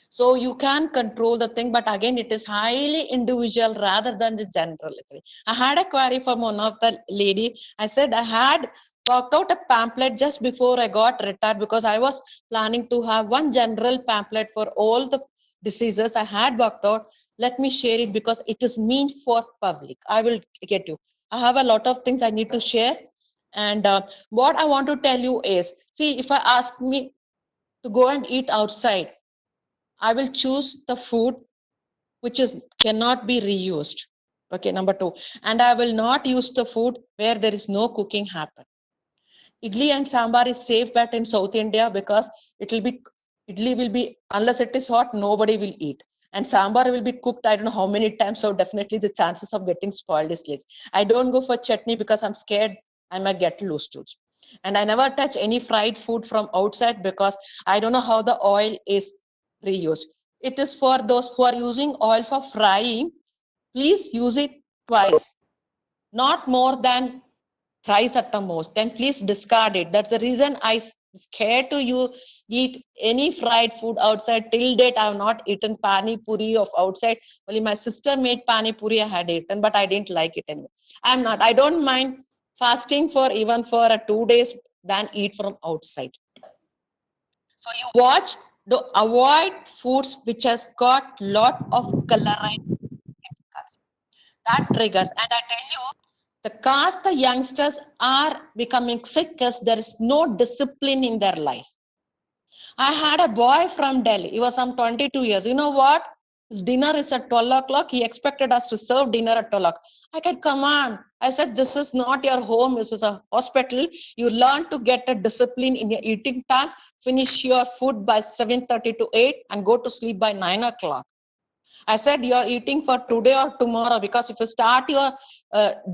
[SPEAKER 1] So you can control the thing, but again, it is highly individual rather than the general. I had a query from one of the lady. I said I had worked out a pamphlet just before I got retired because I was planning to have one general pamphlet for all the diseases I had worked out. Let me share it because it is meant for public. I will get you. I have a lot of things I need to share. And what I want to tell you is, see, if I ask me to go and eat outside, I will choose the food which is cannot be reused. Okay, number two. And I will not use the food where there is no cooking happen. Idli and sambar is safe bet in South India because it will be idli will be unless it is hot, nobody will eat. And sambar will be cooked, I don't know how many times, so definitely the chances of getting spoiled is less. I don't go for chutney because I'm scared I might get loose stools. And I never touch any fried food from outside because I don't know how the oil is reused. It is for those who are using oil for frying, please use it twice, not more than thrice at the most. Then please discard it. That's the reason I scared to you eat any fried food outside. Till date I have not eaten pani puri of outside. Only my sister made pani puri I had eaten, but I didn't like it anyway. I don't mind fasting for even for a 2 days than eat from outside. So you watch, to avoid foods which has got lot of coloring chemicals. That triggers. And I tell you, the cause the youngsters are becoming sick is there is no discipline in their life. I had a boy from Delhi. He was some 22 years. You know what? His dinner is at 12 o'clock. He expected us to serve dinner at 12 o'clock. I said, come on. I said, this is not your home. This is a hospital. You learn to get a discipline in your eating time. Finish your food by 7:30 to 8 and go to sleep by 9 o'clock. I said you're eating for today or tomorrow because if you start your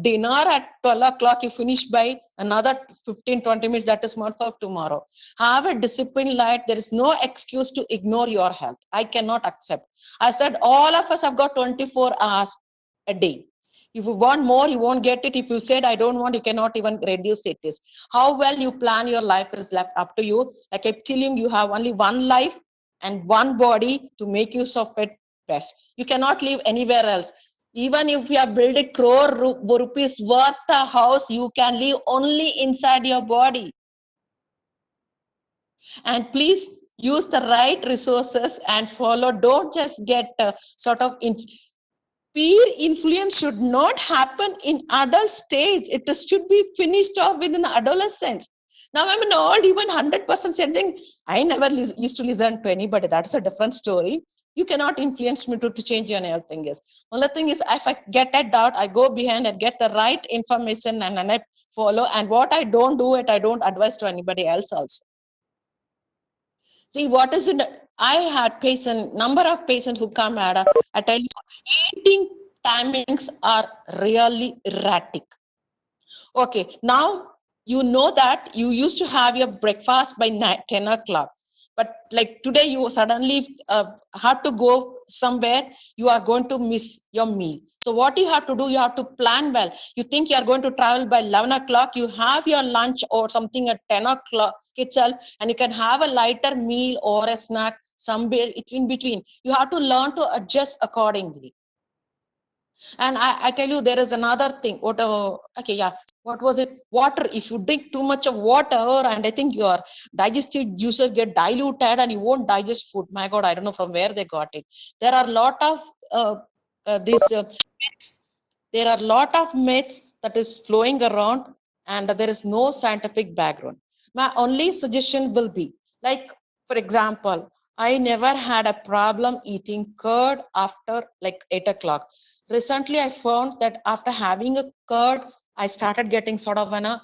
[SPEAKER 1] dinner at 12 o'clock, you finish by another 15-20 minutes, that is not for tomorrow. Have a discipline life. There is no excuse to ignore your health. I cannot accept. I said all of us have got 24 hours a day. If you want more, you won't get it. If you said, I don't want, you cannot even reduce it. Is how well you plan your life is left up to you. Like I kept telling you, have only one life and one body to make use of it best. You cannot live anywhere else. Even if you have built a crore rupees worth a house, you can live only inside your body. And please use the right resources and follow. Don't just get sort of peer influence should not happen in adult stage. It should be finished off within adolescence. Now I'm not even 100% saying I never used to listen to anybody. That's a different story. You cannot influence me to change anything. Is only thing is if I get a doubt, I go behind and get the right information and I follow. And what I don't do it, I don't advise to anybody else also. See what is it? I had patient number of patients who come at I tell you, eating timings are really erratic. Okay, now you know that you used to have your breakfast by 10 o'clock, but like today you suddenly have to go somewhere, you are going to miss your meal. So what you have to do, you have to plan well. You think you are going to travel by 11 o'clock, you have your lunch or something at 10 o'clock itself, and you can have a lighter meal or a snack somewhere in between. You have to learn to adjust accordingly. And I tell you, there is another thing. Okay, yeah. What was it? Water. If you drink too much of water, and I think your digestive juices get diluted and you won't digest food. My God, I don't know from where they got it. There are a lot of these myths. There are a lot of myths that is flowing around, and there is no scientific background. My only suggestion will be like, for example, I never had a problem eating curd after like 8 o'clock. Recently I found that after having a curd, I started getting sort of an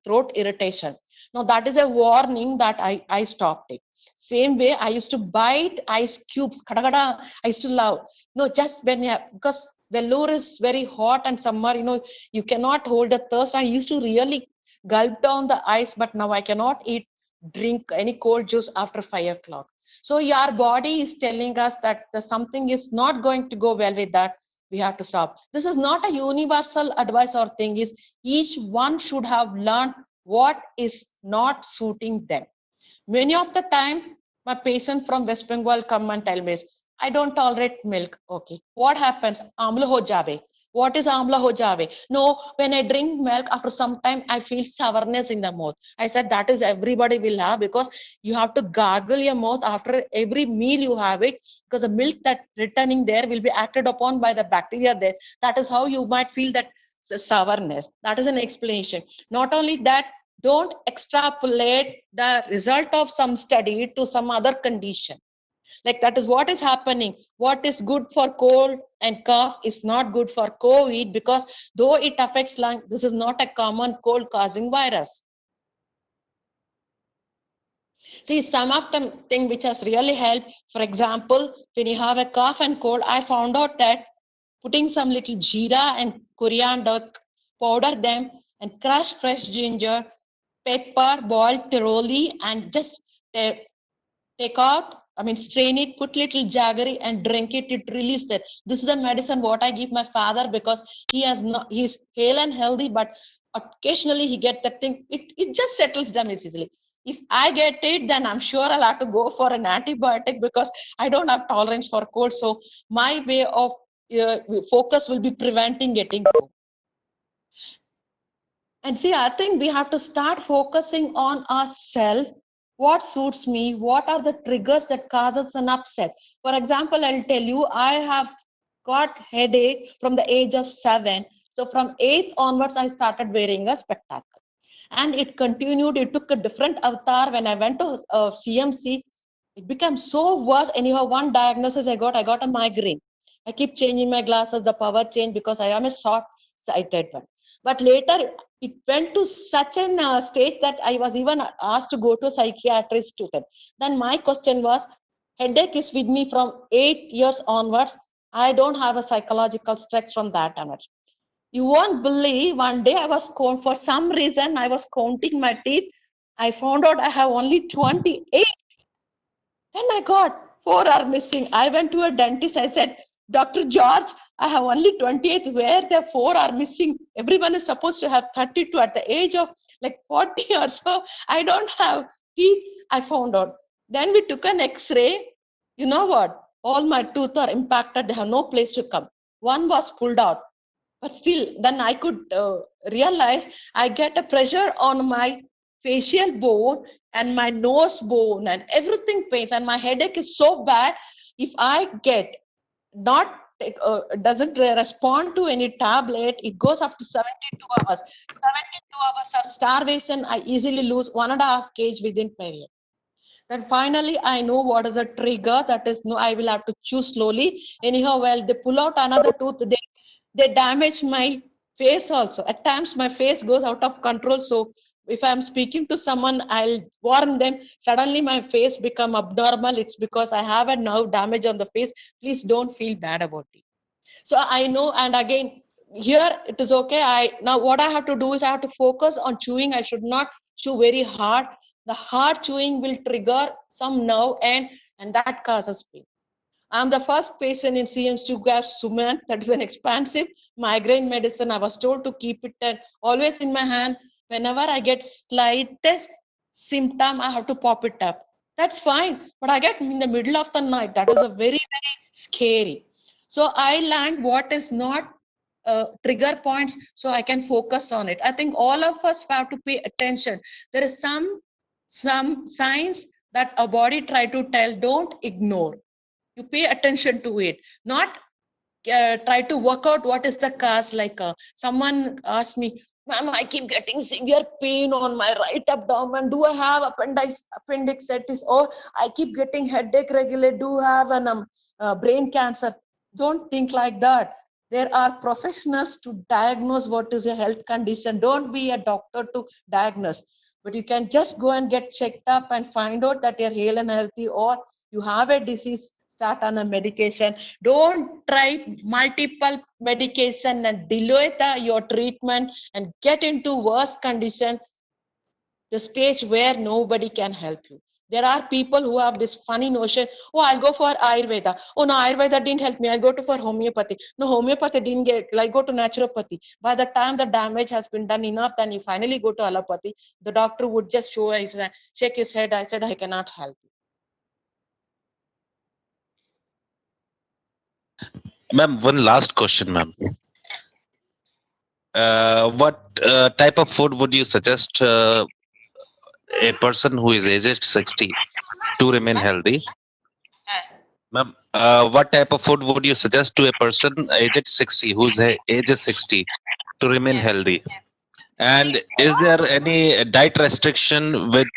[SPEAKER 1] throat irritation. Now that is a warning that I stopped it. Same way I used to bite ice cubes. Kada kada, I used to love. No, just when because Vellore is very hot and summer, you cannot hold a thirst. I used to really gulp down the ice, but now I cannot drink any cold juice after 5 o'clock. So your body is telling us that the something is not going to go well with that. We have to stop. This is not a universal advice or thing. Is each one should have learned what is not suiting them. Many of the time, my patient from West Bengal come and tell me, I don't tolerate milk. Okay. What happens? Amla ho jave. What is amla ho jave? No, when I drink milk, after some time, I feel sourness in the mouth. I said that is everybody will have because you have to gargle your mouth after every meal you have it because the milk that returning there will be acted upon by the bacteria there. That is how you might feel that sourness. That is an explanation. Not only that, don't extrapolate the result of some study to some other condition. Like that is what is happening. What is good for cold and cough is not good for COVID, because though it affects lung, this is not a common cold causing virus. See, some of the thing which has really helped, for example, when you have a cough and cold, I found out that putting some little jeera and coriander, powder them and crush fresh ginger, pepper, boiled thoroughly, and just take out, I mean, strain it, put little jaggery and drink it. It relieves that. This is a medicine what I give my father, because he has not, he's hale and healthy, but occasionally he get that thing. It just settles down easily. If I get it, then I'm sure I'll have to go for an antibiotic, because I don't have tolerance for cold. So my way of focus will be preventing getting cold. And see, I think we have to start focusing on ourselves. What suits me? What are the triggers that causes an upset? For example, I'll tell you, I have got headache from the age of 7. So from 8th onwards, I started wearing a spectacle. And it continued. It took a different avatar when I went to CMC. It became so worse. Anyhow, one diagnosis I got a migraine. I keep changing my glasses, the power change, because I am a short-sighted one. But later, it went to such an stage that I was even asked to go to a psychiatrist to them. Then my question was, headache is with me from 8 years onwards. I don't have a psychological stress from that onwards. You won't believe, one day I was for some reason I was counting my teeth. I found out I have only 28. Then I got 4 are missing. I went to a dentist. I said, Dr. George, I have only 28. Where the 4 are missing? Everyone is supposed to have 32 at the age of like 40 or so. I don't have teeth. I found out. Then we took an X-ray. You know what? All my teeth are impacted. They have no place to come. One was pulled out. But still, then I could realize I get a pressure on my facial bone and my nose bone and everything pains, and my headache is so bad. If I get not doesn't respond to any tablet, it goes up to 72 hours. 72 hours of starvation, I easily lose 1.5 kg within period. Then finally I know what is a trigger. That is, no, I will have to chew slowly. Anyhow, well, they pull out another tooth, they damage my face also. At times my face goes out of control. So if I'm speaking to someone, I'll warn them. Suddenly my face become abnormal. It's because I have a nerve damage on the face. Please don't feel bad about it. So I know, and again, here it is okay. I now what I have to do is I have to focus on chewing. I should not chew very hard. The hard chewing will trigger some nerve and that causes pain. I'm the first patient in CMS to get Suman. That is an expensive migraine medicine. I was told to keep it always in my hand. Whenever I get slightest symptom, I have to pop it up. That's fine. But I get in the middle of the night. That is a very, very scary. So I learned what is not trigger points, so I can focus on it. I think all of us have to pay attention. There is some signs that our body try to tell, don't ignore. You pay attention to it, not try to work out what is the cause. Like someone asked me, ma'am, I keep getting severe pain on my right abdomen. Do I have appendicitis? Or I keep getting headache regularly. Do I have an brain cancer? Don't think like that. There are professionals to diagnose what is a health condition. Don't be a doctor to diagnose. But you can just go and get checked up and find out that you're hale and healthy, or you have a disease, start on a medication. Don't try multiple medication and delay your treatment and get into worse condition, the stage where nobody can help you. There are people who have this funny notion, oh, I'll go for Ayurveda. Oh, no, Ayurveda didn't help me. I'll go to for homeopathy. No, homeopathy didn't get, like, go to naturopathy. By the time the damage has been done enough, then you finally go to allopathy. The doctor would just shake his head. I said, I cannot help you.
[SPEAKER 2] Ma'am, one last question, ma'am. What type of food would you suggest a person who is aged 60 to remain healthy? Ma'am, what type of food would you suggest to a person aged 60 whose age is 60 to remain
[SPEAKER 1] Yes.
[SPEAKER 2] healthy? And is there any diet restriction with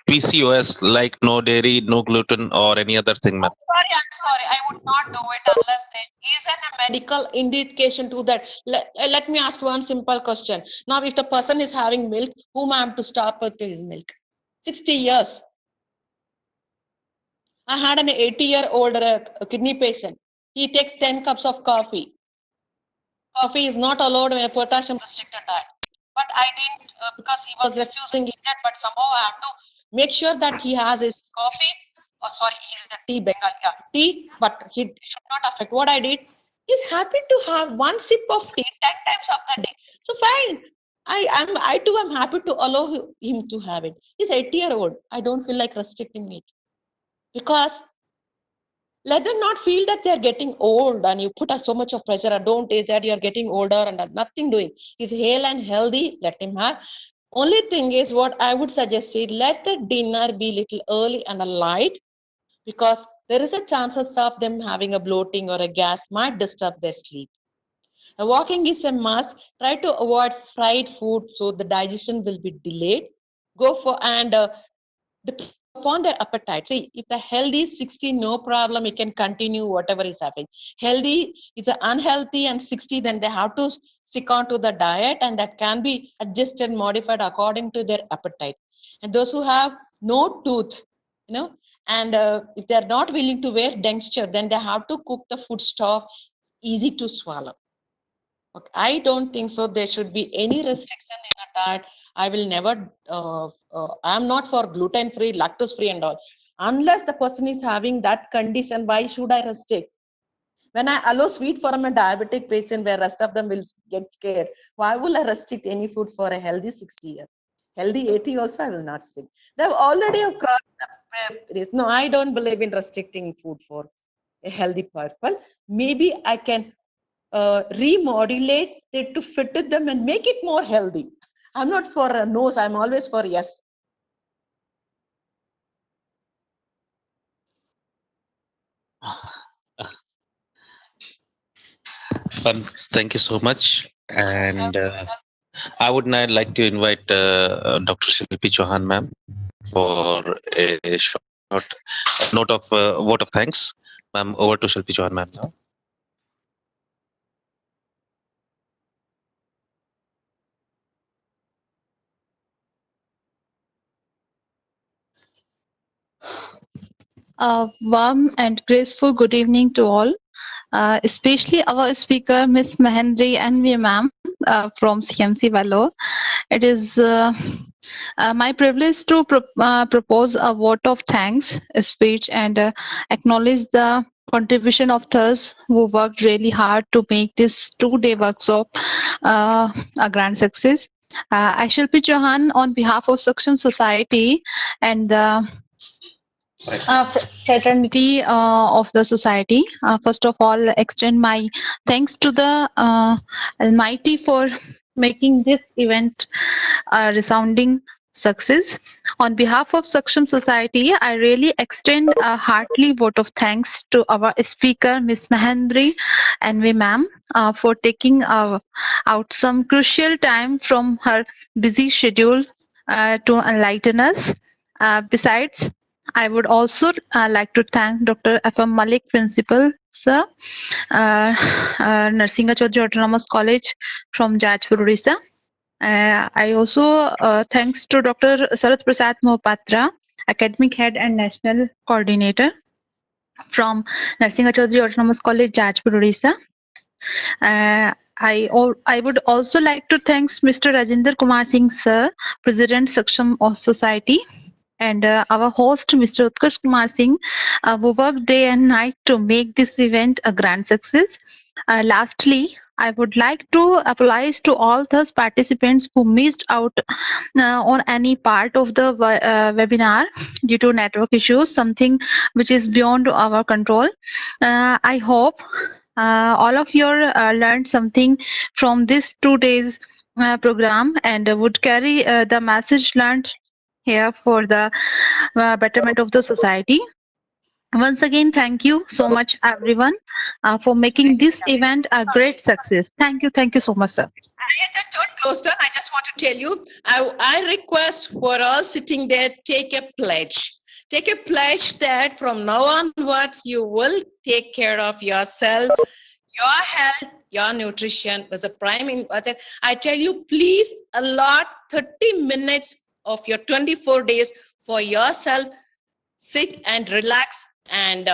[SPEAKER 2] PCOS, like no dairy, no gluten, or any other thing, ma'am?
[SPEAKER 1] I'm sorry. I would not do it unless there is a medical indication to that. Let me ask one simple question. Now, if the person is having milk, whom I am to stop with his milk? 60 years. I had an 80-year-old kidney patient. He takes 10 cups of coffee. Coffee is not allowed in a potassium restricted diet. But I didn't because he was refusing it, but somehow I have to make sure that he has his coffee. Oh, sorry, he's the tea Bengal. Yeah, tea, but he should not affect. What I did, he's happy to have one sip of tea 10 times of the day. So fine. I too am happy to allow him to have it. He's 80-year-old. I don't feel like restricting it because let them not feel that they're getting old and you put so much of pressure. Don't is that you're getting older and nothing doing. He's hale and healthy. Let him have. Only thing is what I would suggest is let the dinner be little early and a light because there is a chances of them having a bloating or a gas might disturb their sleep. The walking is a must. Try to avoid fried food so the digestion will be delayed. Go for and depending upon their appetite. See, if the healthy is 60, no problem, he can continue whatever is happening. Healthy is unhealthy and 60, then they have to stick on to the diet and that can be adjusted, modified according to their appetite. And those who have no tooth, and if they're not willing to wear denture, then they have to cook the food stuff easy to swallow. Okay. I don't think so. There should be any restriction in a diet. I will never. I'm not for gluten free, lactose free, and all. Unless the person is having that condition, why should I restrict? When I allow sweet for a diabetic patient, where rest of them will get scared, why will I restrict any food for a healthy 60-year? Healthy 80 also, I will not stick. They've already crossed. No, I don't believe in restricting food for a healthy people. Maybe I can remodulate it to fit with them and make it more healthy. I'm not for a no's, I'm always for yes.
[SPEAKER 2] Thank you so much. And I would now like to invite Dr. Shilpi Chauhan, ma'am, for a short note of vote of thanks. Ma'am, over to Shilpi Chauhan, ma'am. Now.
[SPEAKER 3] A warm and graceful good evening to all, especially our speaker, Miss Mahendri and me, ma'am, from CMC Vellore. It is my privilege to propose a vote of thanks speech and acknowledge the contribution of those who worked really hard to make this 2-day workshop a grand success. I shall be Chauhan on behalf of Saksham Society and the fraternity of the society. First of all, extend my thanks to the Almighty for making this event a resounding success. On behalf of Saksham Society, I really extend a heartily vote of thanks to our speaker, Miss Mahendri and we ma'am, for taking out some crucial time from her busy schedule to enlighten us. Besides, I would also like to thank Dr. F.M. Malik, Principal, Sir, Narsinga Chaudhary Autonomous College from Jajpur, Odisha. I also thanks to Dr. Sarath Prasad Mohapatra, Academic Head and National Coordinator from Narsinga Chaudhary Autonomous College, Jajpur, Odisha. I would also like to thank Mr. Rajinder Kumar Singh, Sir, President Saksham of Society, and our host, Mr. Utkarsh Kumar Singh, who worked day and night to make this event a grand success. Lastly, I would like to apologize to all those participants who missed out on any part of the webinar due to network issues, something which is beyond our control. I hope all of you learned something from this 2 days program and would carry the message learned here for the betterment of the society. Once again, thank you so much, everyone, for making this event a great success. Thank you so much, sir.
[SPEAKER 1] Don't close down. I just want to tell you, I request for all sitting there, take a pledge. Take a pledge that from now onwards, you will take care of yourself, your health, your nutrition was a prime important. I tell you, please allot 30 minutes of your 24 days for yourself. Sit and relax and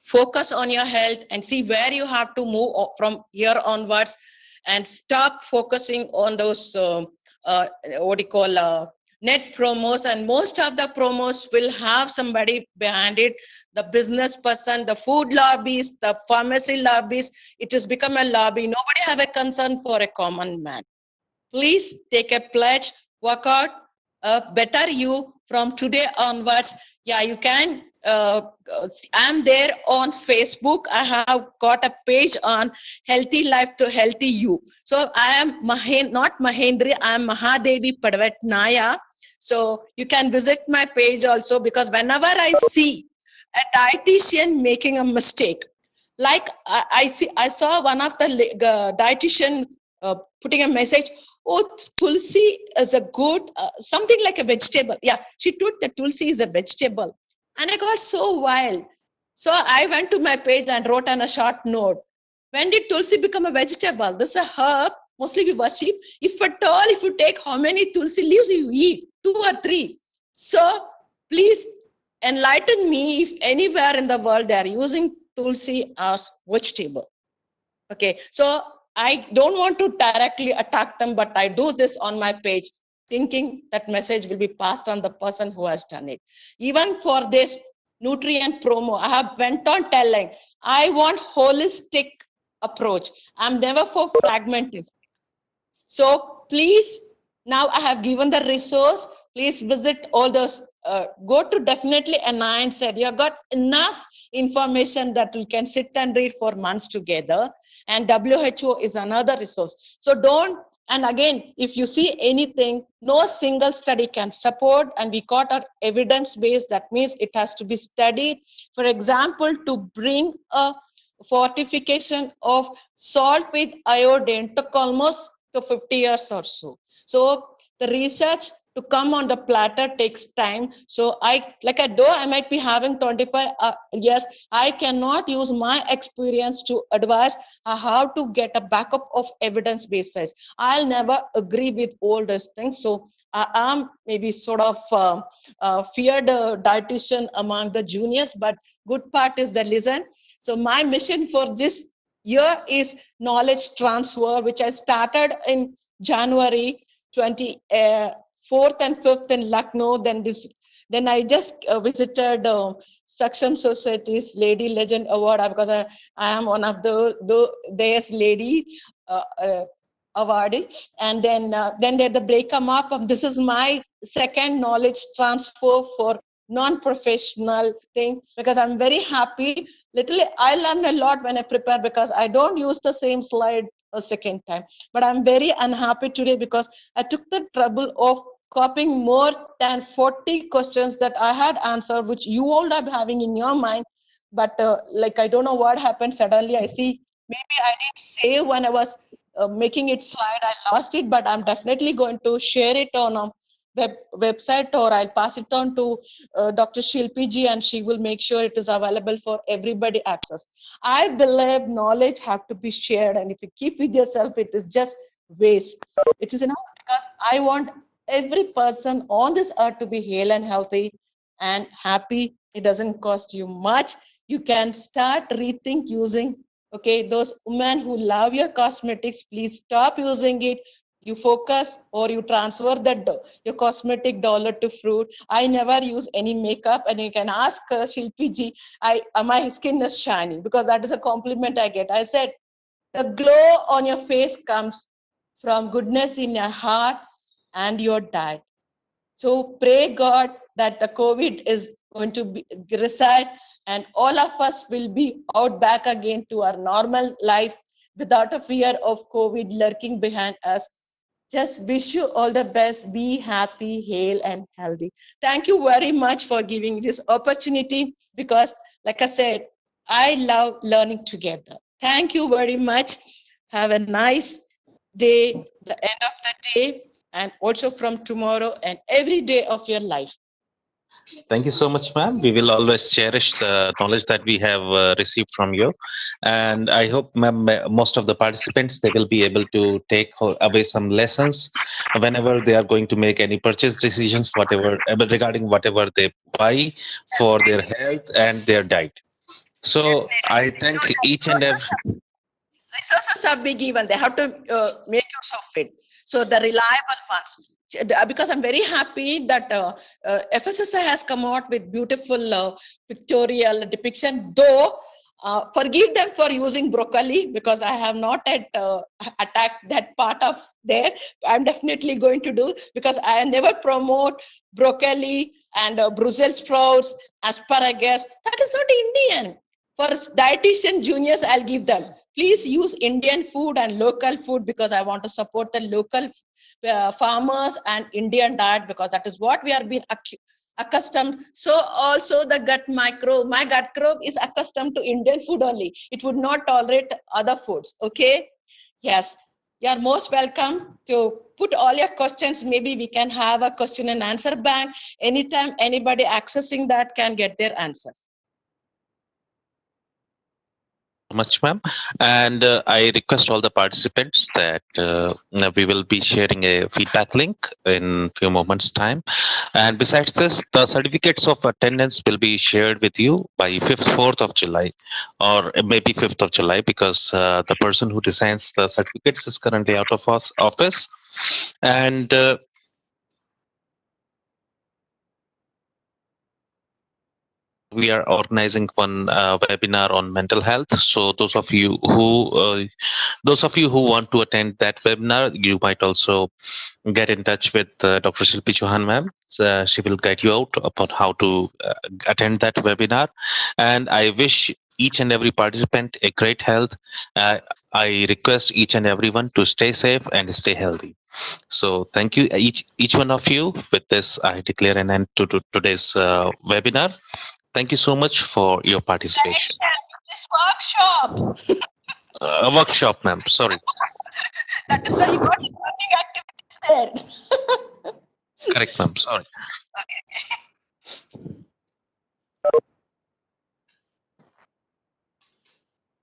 [SPEAKER 1] focus on your health and see where you have to move from here onwards, and stop focusing on those what do you call net promos. And most of the promos will have somebody behind it, the business person, the food lobbies, the pharmacy lobbies. It has become a lobby. Nobody have a concern for a common man. Please take a pledge, work out a better you from today onwards. Yeah, you can. I'm there on Facebook. I have got a page on Healthy Life to Healthy You. So I am not Mahendri, I am Mahadevi Padvatnaya. So you can visit my page also, because whenever I see a dietitian making a mistake, like I saw one of the dietitian putting a message, oh, tulsi is a good something like a vegetable. Yeah, she told that tulsi is a vegetable, and I got so wild. So I went to my page and wrote on a short note, when did tulsi become a vegetable? This is a herb, mostly we worship. If at all, if you take how many tulsi leaves you eat, 2 or 3. So please enlighten me if anywhere in the world they are using tulsi as vegetable. Okay, so I don't want to directly attack them, but I do this on my page, thinking that message will be passed on the person who has done it. Even for this nutrient promo, I have went on telling, I want holistic approach. I'm never for fragmented. So please, now I have given the resource. Please visit all those. Go to definitely NI and said, you got enough information that we can sit and read for months together. And WHO is another resource. So don't, and again, if you see anything, no single study can support, and we got our evidence base. That means it has to be studied. For example, to bring a fortification of salt with iodine took almost to 50 years or so. So the research to come on the platter takes time. So I, like a though I might be having 25 years, I cannot use my experience to advise how to get a backup of evidence basis. I'll never agree with all those things. So I am maybe sort of feared dietitian among the juniors, but good part is the listen. So my mission for this year is knowledge transfer, which I started in January 24th and 5th in Lucknow. Then I just visited Saksham Society's Lady Legend Award, because I am one of their lady awardee. And then there's the breakup up. This is my second knowledge transfer for non-professional thing, because I'm very happy. Literally, I learn a lot when I prepare, because I don't use the same slide a second time. But I'm very unhappy today because I took the trouble of copying more than 40 questions that I had answered, which you all are having in your mind. But like, I don't know what happened. Suddenly I see, maybe I didn't save when I was making it slide. I lost it, but I'm definitely going to share it on a website, or I'll pass it on to Dr. Shilpi ji, and she will make sure it is available for everybody access. I believe knowledge have to be shared, and if you keep with yourself, it is just waste. It is enough, because I want every person on this earth to be hale and healthy and happy. It doesn't cost you much. You can start rethink using, okay, those women who love your cosmetics, please stop using it. You focus, or you transfer that your cosmetic dollar to fruit. I never use any makeup, and you can ask Shilpi ji, my skin is shiny, because that is a compliment I get. I said, the glow on your face comes from goodness in your heart and your diet. So pray God that the COVID is going to be reside, and all of us will be out back again to our normal life without a fear of COVID lurking behind us. Just wish you all the best. Be happy, hale, and healthy. Thank you very much for giving this opportunity, because Like I said, I love learning together. Thank you very much. Have a nice day, the end of the day, and also from tomorrow and every day of your life.
[SPEAKER 2] Thank you so much, ma'am. We will always cherish the knowledge that we have received from you, and I hope, ma'am, most of the participants they will be able to take away some lessons whenever they are going to make any purchase decisions, whatever regarding whatever they buy for their health and their diet. So I thank each and every.
[SPEAKER 1] Resources have been given. They have to make use of it. So the reliable ones. Because I'm very happy that FSSI has come out with beautiful pictorial depiction. Though forgive them for using broccoli because I have not yet attacked that part of there. I'm definitely going to do because I never promote broccoli and Brussels sprouts, asparagus. That is not Indian. For dietitian juniors, I'll give them. Please use Indian food and local food because I want to support the local farmers and Indian diet because that is what we are being accustomed. So also the my gut microbe is accustomed to Indian food only. It would not tolerate other foods. Okay. Yes. You are most welcome to put all your questions. Maybe we can have a question and answer bank. Anytime anybody accessing that can get their answers.
[SPEAKER 2] Much, ma'am. And I request all the participants that we will be sharing a feedback link in few moments' time. And besides this, the certificates of attendance will be shared with you by 5th, 4th of July, or maybe 5th of July, because the person who designs the certificates is currently out of office. And we are organizing one webinar on mental health. So those of you who want to attend that webinar, you might also get in touch with Dr. Shilpi Chauhan, ma'am. She will guide you out upon how to attend that webinar. And I wish each and every participant a great health. I request each and everyone to stay safe and stay healthy. So thank you each one of you. With this, I declare an end to today's webinar. Thank you so much for your participation.
[SPEAKER 1] This workshop.
[SPEAKER 2] Workshop, ma'am. Sorry.
[SPEAKER 1] That is why you got learning activities there.
[SPEAKER 2] Correct, ma'am. Sorry.
[SPEAKER 1] Okay.